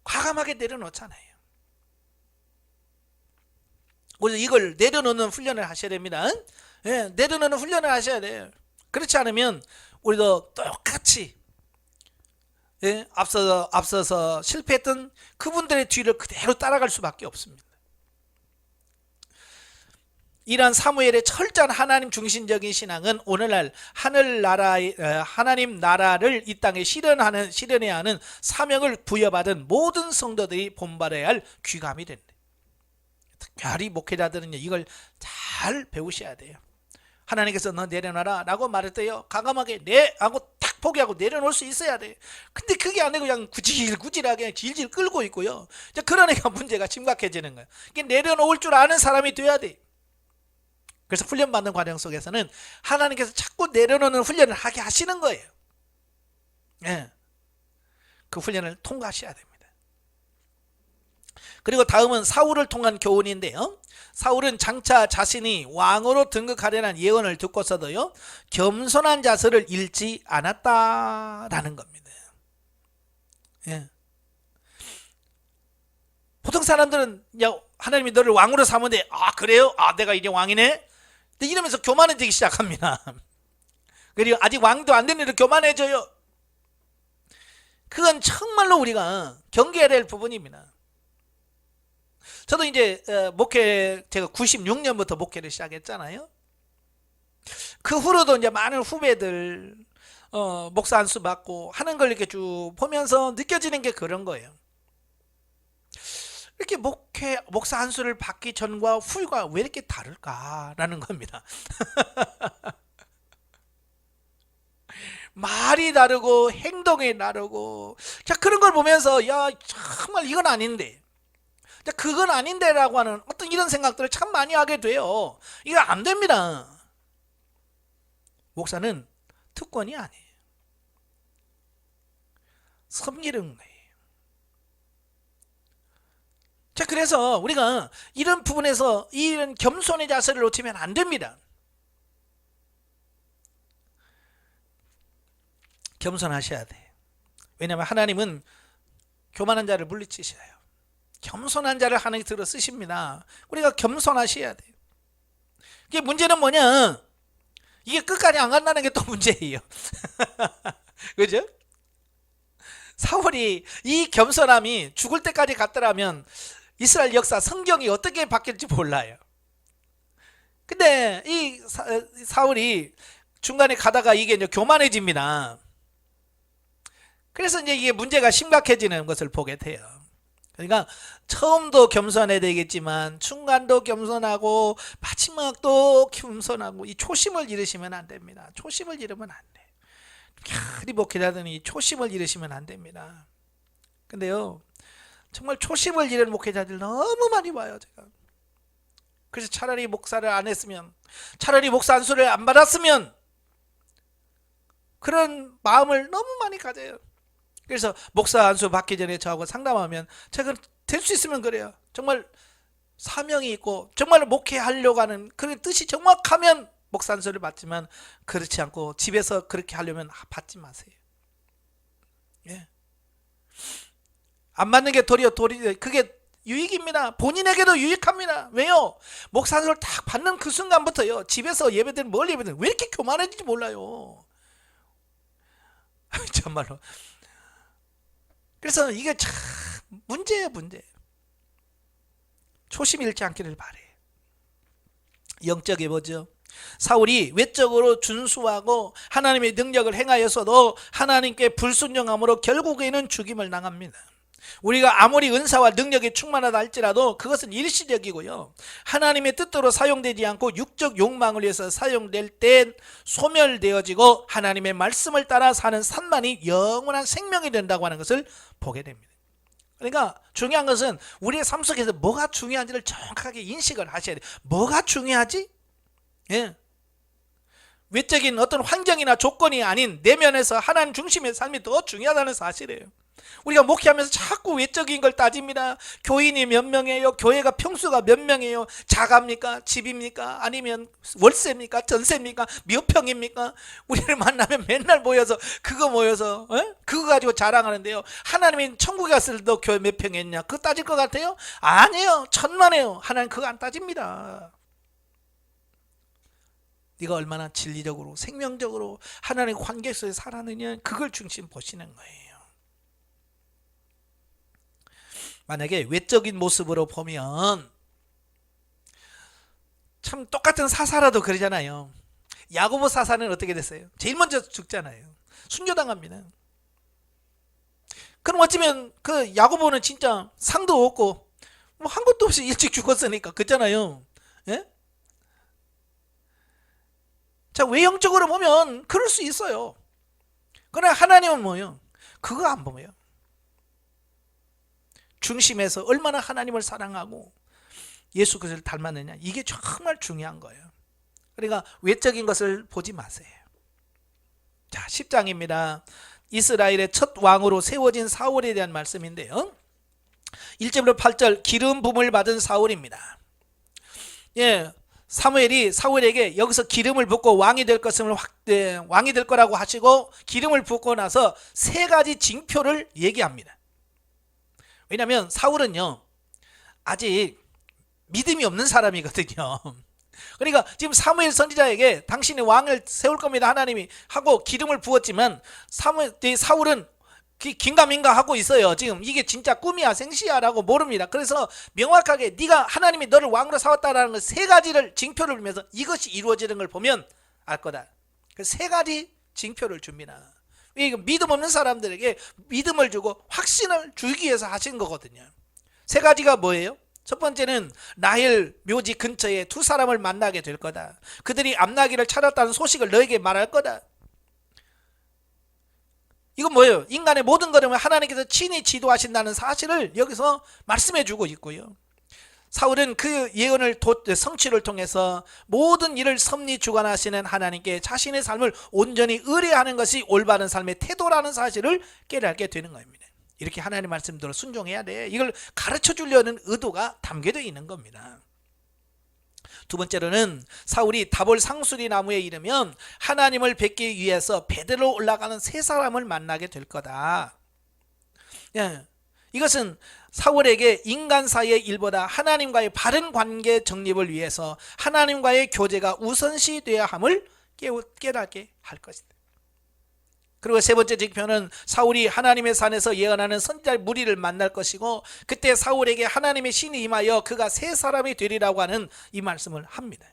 Speaker 1: 과감하게 내려놓잖아요. 그래서 이걸 내려놓는 훈련을 하셔야 됩니다. 예, 내려놓는 훈련을 하셔야 돼요. 그렇지 않으면 우리도 똑같이 앞서서 실패했던 그분들의 뒤를 그대로 따라갈 수밖에 없습니다. 이러한 사무엘의 철저한 하나님 중심적인 신앙은 오늘날 하나님 나라를 이 땅에 실현해야 하는 사명을 부여받은 모든 성도들이 본받아야 할 귀감이 된다. 특별히 목회자들은 이걸 잘 배우셔야 돼요. 하나님께서 너 내려놔라 라고 말했대요. 과감하게 네 하고 딱 포기하고 내려놓을 수 있어야 돼. 근데 그게 안 되고 그냥 구질구질하게 질질 끌고 있고요. 그러니까 문제가 심각해지는 거예요. 내려놓을 줄 아는 사람이 돼야 돼. 그래서 훈련받는 과정 속에서는 하나님께서 자꾸 내려놓는 훈련을 하게 하시는 거예요. 예. 그 훈련을 통과하셔야 됩니다. 그리고 다음은 사울을 통한 교훈인데요. 사울은 장차 자신이 왕으로 등극하려는 예언을 듣고서도요 겸손한 자세를 잃지 않았다라는 겁니다. 예. 보통 사람들은 야 하나님이 너를 왕으로 삼은데 아 그래요? 아 내가 이제 왕이네? 이러면서 교만해지기 시작합니다. 그리고 아직 왕도 안 된 일을 교만해져요. 그건 정말로 우리가 경계해야 될 부분입니다. 저도 이제 제가 96년부터 목회를 시작했잖아요. 그 후로도 이제 많은 후배들 목사 안수 받고 하는 걸 이렇게 쭉 보면서 느껴지는 게 그런 거예요. 이렇게 목사 안수를 받기 전과 후가 왜 이렇게 다를까라는 겁니다. 말이 다르고 행동이 다르고 자 그런 걸 보면서 야 정말 이건 아닌데 그건 아닌데라고 하는 어떤 이런 생각들을 참 많이 하게 돼요. 이거 안 됩니다. 목사는 특권이 아니에요. 섬기는 거예요. 자 그래서 우리가 이런 부분에서 이런 겸손의 자세를 놓치면 안 됩니다. 겸손하셔야 돼. 왜냐하면 하나님은 교만한 자를 물리치셔요. 겸손한 자를 하나님 들어 쓰십니다. 우리가 겸손하셔야 돼요. 이게 문제는 뭐냐? 이게 끝까지 안 간다는 게 또 문제예요. 그죠? 사울이 이 겸손함이 죽을 때까지 갔더라면 이스라엘 역사 성경이 어떻게 바뀔지 몰라요. 근데 이 사울이 중간에 가다가 이게 이제 교만해집니다. 그래서 이제 이게 문제가 심각해지는 것을 보게 돼요. 그러니까 처음도 겸손해야 되겠지만 중간도 겸손하고 마지막도 겸손하고 이 초심을 잃으시면 안 됩니다. 초심을 잃으면 안 돼. 그리 목회자들이 초심을 잃으시면 안 됩니다. 근데요 정말 초심을 잃은 목회자들 너무 많이 봐요 제가. 그래서 차라리 목사를 안 했으면 차라리 목사 안수를 안 받았으면 그런 마음을 너무 많이 가져요. 그래서 목사 안수 받기 전에 저하고 상담하면 제가 될 수 있으면 그래요. 정말 사명이 있고 정말 목회하려고 하는 그런 뜻이 정확하면 목사 안수를 받지만 그렇지 않고 집에서 그렇게 하려면 받지 마세요. 예. 안 받는 게 도리어 그게 유익입니다. 본인에게도 유익합니다. 왜요? 목사 안수를 딱 받는 그 순간부터요 집에서 예배드리는 뭘 예배드리는 왜 이렇게 교만해진지 몰라요. 정말로. 그래서 이게 참 문제예요, 문제. 초심 잃지 않기를 바래. 영적이 뭐죠? 사울이 외적으로 준수하고 하나님의 능력을 행하여서도 하나님께 불순종함으로 결국에는 죽임을 당합니다. 우리가 아무리 은사와 능력이 충만하다 할지라도 그것은 일시적이고요. 하나님의 뜻대로 사용되지 않고 육적 욕망을 위해서 사용될 때 소멸되어지고 하나님의 말씀을 따라 사는 산만이 영원한 생명이 된다고 하는 것을 보게 됩니다. 그러니까 중요한 것은 우리의 삶 속에서 뭐가 중요한지를 정확하게 인식을 하셔야 돼요. 뭐가 중요하지? 예. 외적인 어떤 환경이나 조건이 아닌 내면에서 하나님 중심의 삶이 더 중요하다는 사실이에요. 우리가 목회하면서 자꾸 외적인 걸 따집니다. 교인이 몇 명이에요? 교회가 평수가 몇 명이에요? 자가입니까? 집입니까? 아니면 월세입니까? 전세입니까? 몇 평입니까? 우리를 만나면 맨날 모여서 그거 가지고 자랑하는데요. 하나님이 천국에 갔을 때도 교회 몇 평이었냐? 그거 따질 것 같아요? 아니에요. 천만에요. 하나님 그거 안 따집니다. 네가 얼마나 진리적으로 생명적으로 하나님의 관계 속에 살았느냐, 그걸 중심 보시는 거예요. 만약에 외적인 모습으로 보면 참 똑같은 사사라도 그러잖아요. 야고보 사사는 어떻게 됐어요? 제일 먼저 죽잖아요. 순교당합니다. 그럼 어쩌면 그 야고보는 진짜 상도 없고 뭐 한 것도 없이 일찍 죽었으니까 그렇잖아요. 예? 자, 외형적으로 보면 그럴 수 있어요. 그러나 하나님은 뭐예요? 그거 안 보면 중심에서 얼마나 하나님을 사랑하고 예수 그리스도를 닮았느냐, 이게 정말 중요한 거예요. 그러니까 외적인 것을 보지 마세요. 자, 10장입니다. 이스라엘의 첫 왕으로 세워진 사울에 대한 말씀인데요. 1절부터 8절, 기름 부음을 받은 사울입니다. 예, 사무엘이 사울에게 여기서 기름을 붓고 왕이 될 거라고 하시고 기름을 붓고 나서 세 가지 징표를 얘기합니다. 왜냐하면 사울은요 아직 믿음이 없는 사람이거든요. 그러니까 지금 사무엘 선지자에게 당신이 왕을 세울 겁니다 하나님이 하고 기름을 부었지만 사울은 긴가민가 하고 있어요. 지금 이게 진짜 꿈이야 생시야 라고 모릅니다. 그래서 명확하게 네가 하나님이 너를 왕으로 세웠다라는 세 가지를 징표를 주면서 이것이 이루어지는 걸 보면 알 거다. 그 세 가지 징표를 줍니다. 믿음 없는 사람들에게 믿음을 주고 확신을 주기 위해서 하신 거거든요. 세 가지가 뭐예요? 첫 번째는 라헬 묘지 근처에 두 사람을 만나게 될 거다. 그들이 암나기를 찾았다는 소식을 너에게 말할 거다. 이건 뭐예요? 인간의 모든 걸음을 하나님께서 친히 지도하신다는 사실을 여기서 말씀해 주고 있고요. 사울은 그 예언을 성취를 통해서 모든 일을 섭리 주관하시는 하나님께 자신의 삶을 온전히 의뢰하는 것이 올바른 삶의 태도라는 사실을 깨닫게 되는 겁니다. 이렇게 하나님의 말씀대로 순종해야 돼. 이걸 가르쳐 주려는 의도가 담겨져 있는 겁니다. 두 번째로는 사울이 다볼 상수리 나무에 이르면 하나님을 뵙기 위해서 베들로 올라가는 세 사람을 만나게 될 거다. 예, 이것은 사울에게 인간 사이의 일보다 하나님과의 바른 관계 정립을 위해서 하나님과의 교제가 우선시 되어야 함을 깨닫게 할 것이다. 그리고 세 번째 징표는 사울이 하나님의 산에서 예언하는 선지자의 무리를 만날 것이고 그때 사울에게 하나님의 신이 임하여 그가 세 사람이 되리라고 하는 이 말씀을 합니다.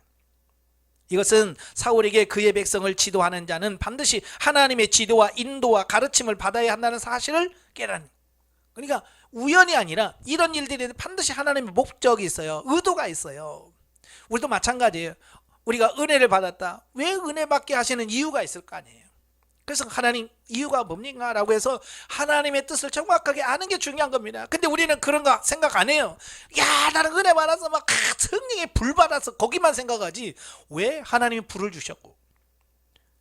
Speaker 1: 이것은 사울에게 그의 백성을 지도하는 자는 반드시 하나님의 지도와 인도와 가르침을 받아야 한다는 사실을 깨닫는, 그러니까 우연이 아니라 이런 일들에 반드시 하나님의 목적이 있어요. 의도가 있어요. 우리도 마찬가지예요. 우리가 은혜를 받았다. 왜 은혜 받게 하시는 이유가 있을 거 아니에요. 그래서 하나님 이유가 뭡니까? 라고 해서 하나님의 뜻을 정확하게 아는 게 중요한 겁니다. 근데 우리는 그런 거 생각 안 해요. 야, 나는 은혜 받아서 막 성령에 불 받아서 거기만 생각하지 왜 하나님이 불을 주셨고,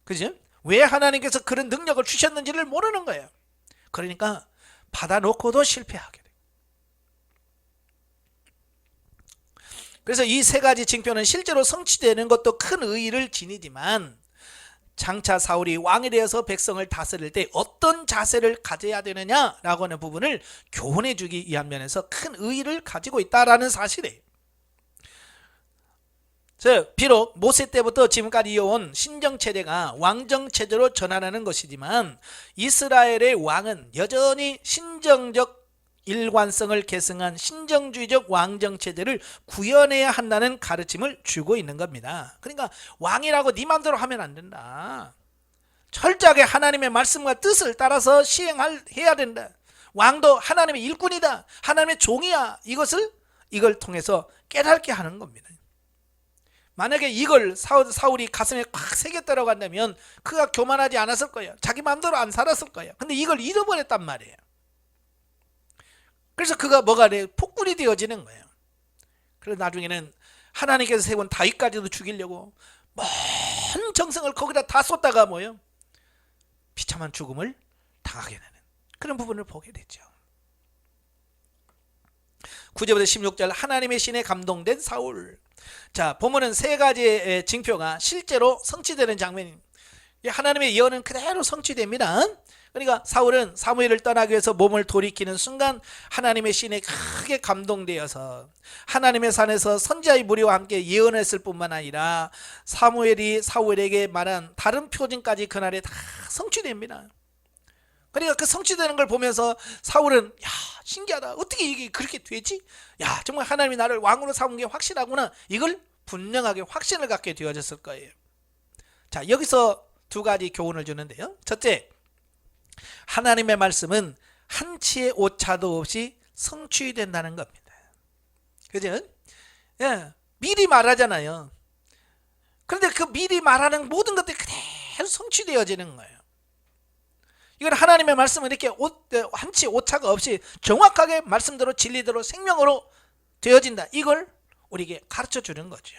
Speaker 1: 그죠? 왜 하나님께서 그런 능력을 주셨는지를 모르는 거예요. 그러니까 받아놓고도 실패하게 돼요. 그래서 이 세 가지 징표는 실제로 성취되는 것도 큰 의의를 지니지만 장차 사울이 왕에 대해서 백성을 다스릴 때 어떤 자세를 가져야 되느냐라고 하는 부분을 교훈해 주기 위한 면에서 큰 의의를 가지고 있다라는 사실이에요. 비록 모세 때부터 지금까지 이어온 신정체제가 왕정체제로 전환하는 것이지만 이스라엘의 왕은 여전히 신정적 일관성을 계승한 신정주의적 왕정체제를 구현해야 한다는 가르침을 주고 있는 겁니다. 그러니까 왕이라고 네 맘대로 하면 안 된다. 철저하게 하나님의 말씀과 뜻을 따라서 시행해야 된다. 왕도 하나님의 일꾼이다. 하나님의 종이야. 이걸 통해서 깨닫게 하는 겁니다. 만약에 이걸 사울이 가슴에 꽉 새겼다고 한다면 그가 교만하지 않았을 거예요. 자기 마음대로 안 살았을 거예요. 근데 이걸 잃어버렸단 말이에요. 그래서 그가 뭐가 돼? 폭군이 되어지는 거예요. 그래서 나중에는 하나님께서 세운 다윗까지도 죽이려고 먼 정성을 거기다 다 쏟다가 뭐예요? 비참한 죽음을 당하게 되는 그런 부분을 보게 되죠. 9절부터 16절 하나님의 신에 감동된 사울. 자, 보면은 세 가지의 징표가 실제로 성취되는 장면입니다. 하나님의 예언은 그대로 성취됩니다. 그러니까 사울은 사무엘을 떠나기 위해서 몸을 돌이키는 순간 하나님의 신에 크게 감동되어서 하나님의 산에서 선지자의 무리와 함께 예언했을 뿐만 아니라 사무엘이 사울에게 말한 다른 표징까지 그날에 다 성취됩니다. 그러니까 그 성취되는 걸 보면서 사울은 야, 신기하다. 어떻게 이게 그렇게 되지? 야, 정말 하나님이 나를 왕으로 삼은 게 확실하구나. 이걸 분명하게 확신을 갖게 되어졌을 거예요. 자, 여기서 두 가지 교훈을 주는데요. 첫째, 하나님의 말씀은 한치의 오차도 없이 성취된다는 겁니다. 그죠? 예, 미리 말하잖아요. 그런데 그 미리 말하는 모든 것들이 그대로 성취되어지는 거예요. 이건 하나님의 말씀은 이렇게 한치 오차가 없이 정확하게 말씀대로 진리대로 생명으로 되어진다. 이걸 우리에게 가르쳐 주는 거죠.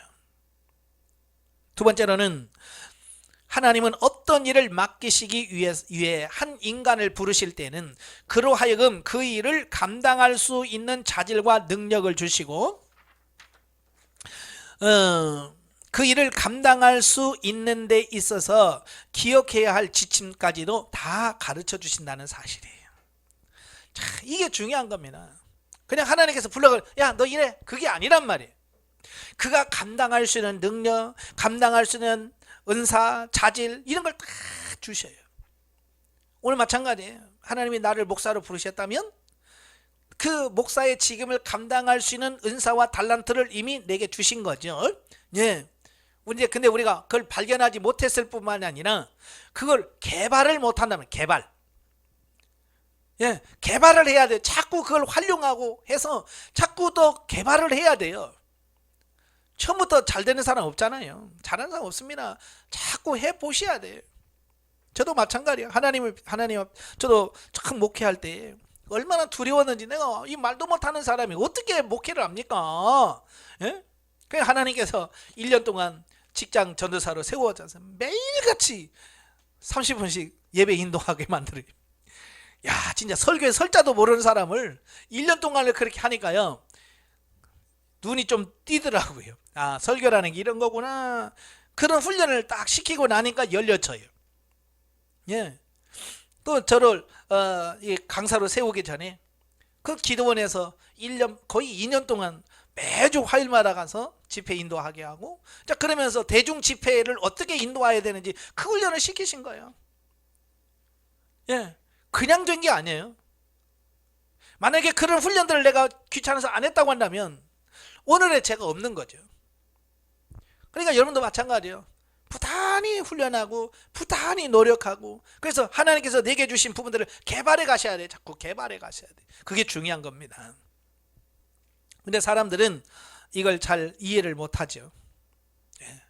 Speaker 1: 두 번째로는 하나님은 어떤 일을 맡기시기 위해 한 인간을 부르실 때는 그로 하여금 그 일을 감당할 수 있는 자질과 능력을 주시고 그 일을 감당할 수 있는 데 있어서 기억해야 할 지침까지도 다 가르쳐 주신다는 사실이에요. 자, 이게 중요한 겁니다. 그냥 하나님께서 불러가 야, 너 이래. 그게 아니란 말이에요. 그가 감당할 수 있는 능력, 감당할 수 있는 은사, 자질 이런 걸 다 주셔요. 오늘 마찬가지예요. 하나님이 나를 목사로 부르셨다면 그 목사의 직임을 감당할 수 있는 은사와 달란트를 이미 내게 주신 거죠. 예. 근데 우리가 그걸 발견하지 못했을 뿐만 아니라 그걸 개발을 못한다면 개발. 예, 개발을 해야 돼요. 자꾸 그걸 활용하고 해서 자꾸 더 개발을 해야 돼요. 처음부터 잘 되는 사람 없잖아요. 잘하는 사람 없습니다. 자꾸 해보셔야 돼요. 저도 마찬가지예요. 하나님, 저도 참 목회할 때 얼마나 두려웠는지 내가 이 말도 못하는 사람이 어떻게 목회를 합니까? 예? 그냥 하나님께서 1년 동안 직장 전도사로 세워져서 매일같이 30분씩 예배 인도하게 만들어요. 야, 진짜 설교에 설자도 모르는 사람을 1년 동안을 그렇게 하니까요. 눈이 좀 띄더라고요. 아, 설교라는 게 이런 거구나. 그런 훈련을 딱 시키고 나니까 열려져요. 예. 또 저를 강사로 세우기 전에 그 기도원에서 1년 거의 2년 동안 매주 화요일마다 가서 집회 인도하게 하고, 자, 그러면서 대중 집회를 어떻게 인도해야 되는지 그 훈련을 시키신 거예요. 예. 그냥 된 게 아니에요. 만약에 그런 훈련들을 내가 귀찮아서 안 했다고 한다면 오늘의 제가 없는 거죠. 그러니까 여러분도 마찬가지예요. 부단히 훈련하고 부단히 노력하고, 그래서 하나님께서 내게 주신 부분들을 개발해 가셔야 돼. 자꾸 개발해 가셔야 돼. 그게 중요한 겁니다. 근데 사람들은 이걸 잘 이해를 못하죠. 예.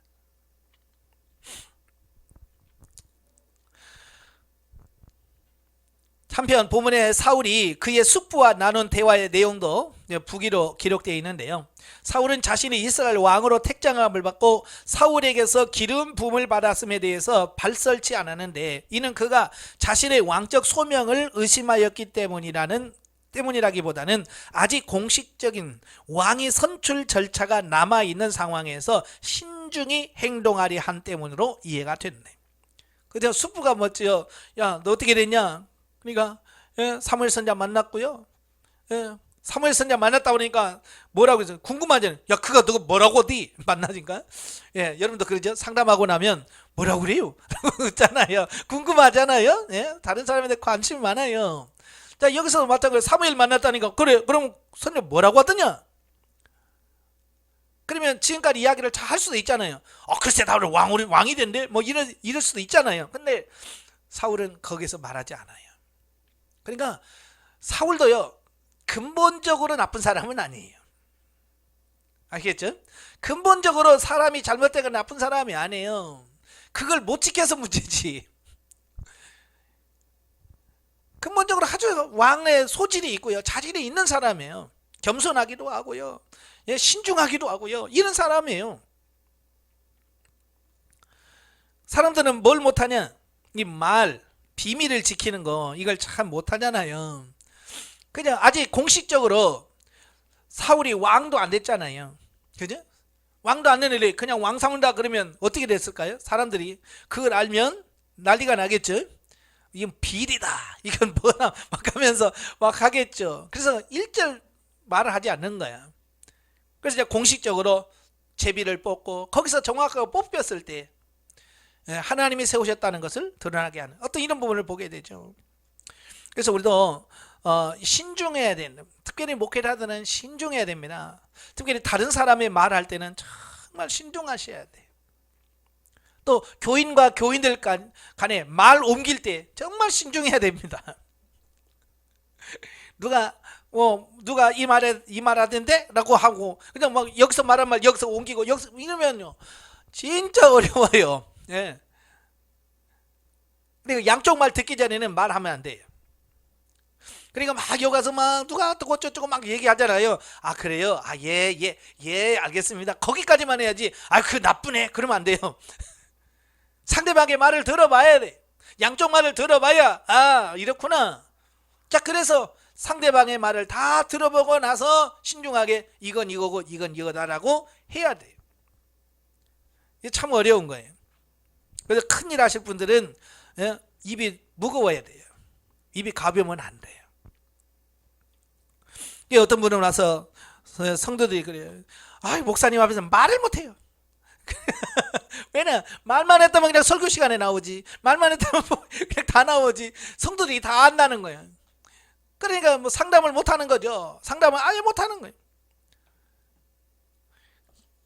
Speaker 1: 한편 본문에 사울이 그의 숙부와 나눈 대화의 내용도 부기로 기록되어 있는데요. 사울은 자신이 이스라엘 왕으로 택정함을 받고 사울에게서 기름 부음을 받았음에 대해서 발설치 않았는데, 이는 그가 자신의 왕적 소명을 의심하였기 때문이라기보다는 아직 공식적인 왕위 선출 절차가 남아있는 상황에서 신중히 행동하려 한 때문으로 이해가 됐네. 그래서 숙부가 뭐지요? 야, 너 어떻게 됐냐? 그러니까 사무엘 선지자 만났고요. 사무엘 선지자 만났다 보니까 뭐라고 해서 궁금하잖아요. 야, 그가 너 뭐라고 어디 만나니까? 예, 여러분도 그러죠? 상담하고 나면 뭐라고 그래요? 있잖아요. 궁금하잖아요. 예, 다른 사람한테 관심이 많아요. 자, 여기서 마찬가지로 사무엘 만났다니까 그래, 그럼 선지자 뭐라고 하더냐? 그러면 지금까지 이야기를 잘 할 수도 있잖아요. 글쎄 나 오늘 왕이 된대, 뭐 이럴 수도 있잖아요. 근데 사울은 거기서 말하지 않아요. 그러니까 사울도요, 근본적으로 나쁜 사람은 아니에요. 아시겠죠? 근본적으로 사람이 잘못되거나 나쁜 사람이 아니에요. 그걸 못 지켜서 문제지. 근본적으로 아주 왕의 소질이 있고요, 자질이 있는 사람이에요. 겸손하기도 하고요, 예, 신중하기도 하고요, 이런 사람이에요. 사람들은 뭘 못하냐? 이 말, 비밀을 지키는 거, 이걸 참 못하잖아요. 그냥 아직 공식적으로 사울이 왕도 안 됐잖아요. 그죠? 왕도 안 되는데 그냥 왕 삼는다 그러면 어떻게 됐을까요? 사람들이 그걸 알면 난리가 나겠죠. 이건 비리다, 이건 뭐나 막 하면서 막 하겠죠. 그래서 일절 말을 하지 않는 거야. 그래서 이제 공식적으로 제비를 뽑고, 거기서 정확하게 뽑혔을 때 하나님이 세우셨다는 것을 드러나게 하는 어떤 이런 부분을 보게 되죠. 그래서 우리도 신중해야 되는, 특별히 목회를 하든 신중해야 됩니다. 특별히 다른 사람의 말할 때는 정말 신중하셔야 돼요. 또 교인과 교인들 간에 말 옮길 때 정말 신중해야 됩니다. 누가 이 말하던데 라고 하고 그냥 막 여기서 말한 말 여기서 옮기고 여기서 이러면요 진짜 어려워요. 예. 그러니까 양쪽 말 듣기 전에는 말하면 안 돼요. 그러니까 막 여기 가서 막 누가 어쩌고 저쩌고 막 얘기하잖아요. 아 그래요? 아 예 알겠습니다. 거기까지만 해야지. 아 그 나쁘네 그러면 안 돼요. 상대방의 말을 들어봐야 돼. 양쪽 말을 들어봐야 아 이렇구나. 자, 그래서 상대방의 말을 다 들어보고 나서 신중하게 이건 이거고 이건 이거다라고 해야 돼요. 이게 참 어려운 거예요. 그래서 큰일 하실 분들은 입이 무거워야 돼요. 입이 가벼우면 안 돼요. 어떤 분은 와서 성도들이 그래요. 아, 목사님 앞에서 말을 못해요. 왜냐, 말만 했다면 그냥 설교 시간에 나오지, 말만 했다면 그냥 다 나오지, 성도들이 다 안다는 거예요. 그러니까 뭐 상담을 못하는 거죠. 상담을 아예 못하는 거예요.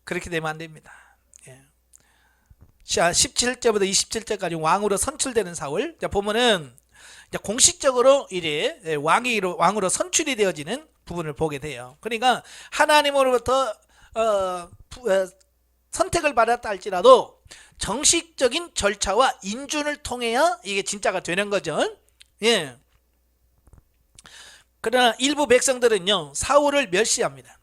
Speaker 1: 그렇게 되면 안 됩니다. 17절부터 27절까지 왕으로 선출되는 사울. 자, 보면은 공식적으로 이래 왕으로 선출이 되어지는 부분을 보게 돼요. 그러니까 하나님으로부터 선택을 받았다 할지라도 정식적인 절차와 인준을 통해야 이게 진짜가 되는 거죠. 예. 그러나 일부 백성들은요 사울을 멸시합니다.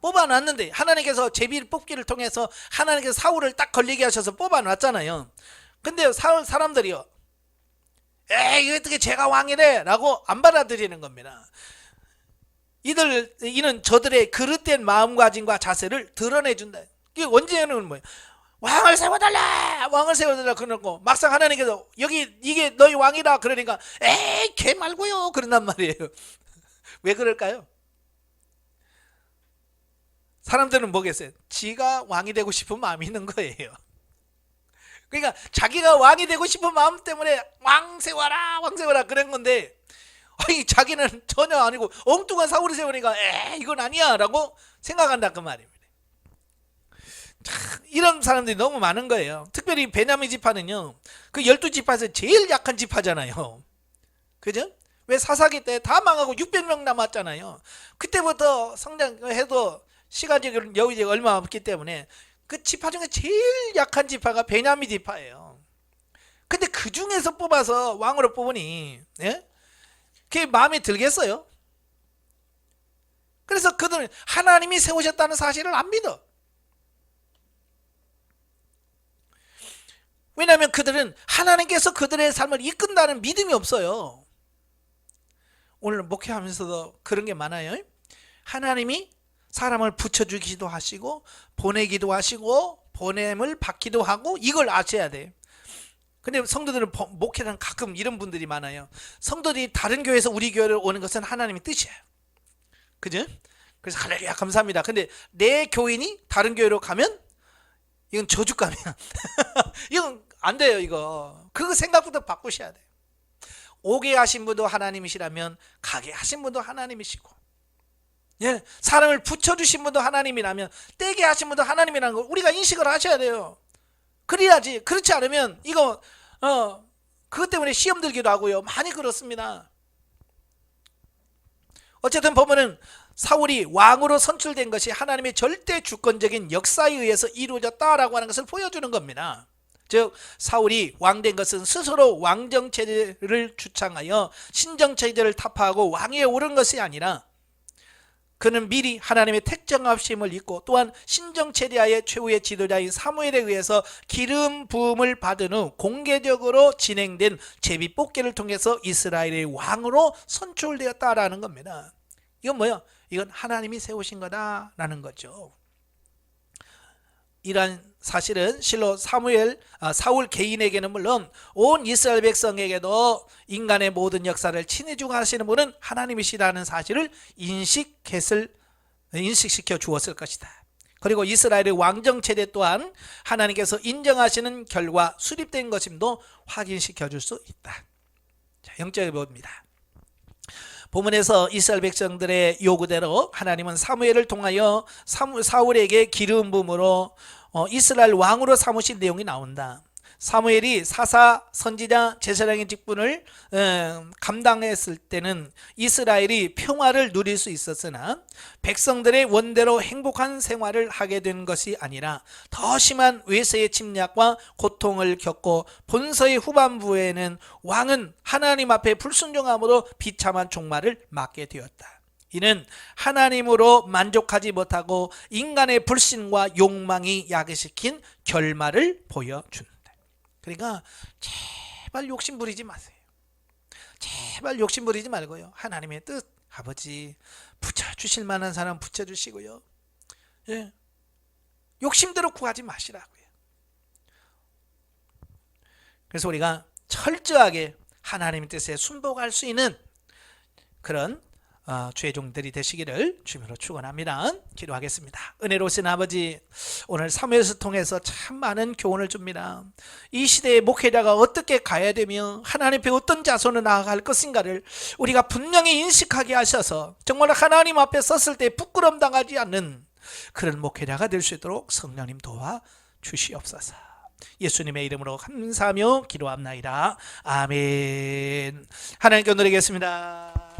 Speaker 1: 뽑아놨는데 하나님께서 제비 뽑기를 통해서 하나님께서 사울을 딱 걸리게 하셔서 뽑아놨잖아요. 근데 사람들이요, 에이 어떻게 제가 왕이래 라고 안 받아들이는 겁니다. 이는 저들의 그릇된 마음가짐과 자세를 드러내준다. 이게 언제는 뭐예요? 왕을 세워달라, 왕을 세워달라 그러고 막상 하나님께서 여기 이게 너희 왕이다 그러니까 에이 걔 말고요 그런단 말이에요. 왜 그럴까요? 사람들은 뭐겠어요? 지가 왕이 되고 싶은 마음이 있는 거예요. 그러니까 자기가 왕이 되고 싶은 마음 때문에 왕 세워라 왕 세워라 그런 건데, 아니 자기는 전혀 아니고 엉뚱한 사울이 세우니까 이건 아니야 라고 생각한다 그 말입니다. 참, 이런 사람들이 너무 많은 거예요. 특별히 베냐민 지파는요 그 12지파에서 제일 약한 지파잖아요. 그죠? 왜 사사기 때 다 망하고 600명 남았잖아요. 그때부터 성장해도 시간적인 여유가 얼마 없기 때문에 그 지파 중에 제일 약한 지파가 베냐민 지파예요. 근데 그 중에서 뽑아서 왕으로 뽑으니 그게 마음에 들겠어요? 그래서 그들은 하나님이 세우셨다는 사실을 안 믿어. 왜냐하면 그들은 하나님께서 그들의 삶을 이끈다는 믿음이 없어요. 오늘 목회하면서도 그런 게 많아요. 하나님이 사람을 붙여주기도 하시고 보내기도 하시고 보냄을 받기도 하고 이걸 아셔야 돼요. 근데 성도들은 목회는 가끔 이런 분들이 많아요. 성도들이 다른 교회에서 우리 교회를 오는 것은 하나님의 뜻이에요. 그죠? 그래서 할렐루야 감사합니다. 근데 내 교인이 다른 교회로 가면 이건 저주감이야. 이건 안 돼요. 이거 그거 생각부터 바꾸셔야 돼요. 오게 하신 분도 하나님이시라면 가게 하신 분도 하나님이시고, 사람을 붙여주신 분도 하나님이라면 떼게 하신 분도 하나님이라는 걸 우리가 인식을 하셔야 돼요. 그래야지. 그렇지 않으면 이거 그것 때문에 시험 들기도 하고요. 많이 그렇습니다. 어쨌든 보면은 사울이 왕으로 선출된 것이 하나님의 절대 주권적인 역사에 의해서 이루어졌다라고 하는 것을 보여주는 겁니다. 즉 사울이 왕된 것은 스스로 왕정체제를 주창하여 신정체제를 타파하고 왕위에 오른 것이 아니라 그는 미리 하나님의 택정하심을 잊고 또한 신정체제하의 최후의 지도자인 사무엘에 의해서 기름 부음을 받은 후 공개적으로 진행된 제비 뽑기를 통해서 이스라엘의 왕으로 선출되었다라는 겁니다. 이건 뭐예요? 이건 하나님이 세우신 거다라는 거죠. 이러한 사실은 실로 사울 개인에게는 물론 온 이스라엘 백성에게도 인간의 모든 역사를 친히 주관하시는 분은 하나님이시라는 사실을 인식시켜 주었을 것이다. 그리고 이스라엘의 왕정체제 또한 하나님께서 인정하시는 결과 수립된 것임도 확인시켜 줄 수 있다. 자, 영적에 봅니다. 본문에서 이스라엘 백성들의 요구대로 하나님은 사무엘을 통하여 사울에게 기름 부음으로 이스라엘 왕으로 삼으신 내용이 나온다. 사무엘이 사사, 선지자, 제사장의 직분을 감당했을 때는 이스라엘이 평화를 누릴 수 있었으나 백성들의 원대로 행복한 생활을 하게 된 것이 아니라 더 심한 외세의 침략과 고통을 겪고 본서의 후반부에는 왕은 하나님 앞에 불순종함으로 비참한 종말을 맞게 되었다. 이는 하나님으로 만족하지 못하고 인간의 불신과 욕망이 야기시킨 결말을 보여준다. 그러니까 제발 욕심 부리지 마세요. 제발 욕심 부리지 말고요. 하나님의 뜻, 아버지 붙여주실 만한 사람 붙여주시고요. 예. 욕심대로 구하지 마시라고요. 그래서 우리가 철저하게 하나님의 뜻에 순복할 수 있는 그런 주의 종들이 되시기를 주님으로 축원합니다. 기도하겠습니다. 은혜로우신 아버지, 오늘 사무엘서 통해서 참 많은 교훈을 줍니다. 이 시대의 목회자가 어떻게 가야 되며 하나님 앞에 어떤 자손을 나아갈 것인가를 우리가 분명히 인식하게 하셔서 정말 하나님 앞에 섰을 때 부끄럼 당하지 않는 그런 목회자가 될 수 있도록 성령님 도와 주시옵소서. 예수님의 이름으로 감사하며 기도합나이다. 아멘. 하나님께 기도드리겠습니다.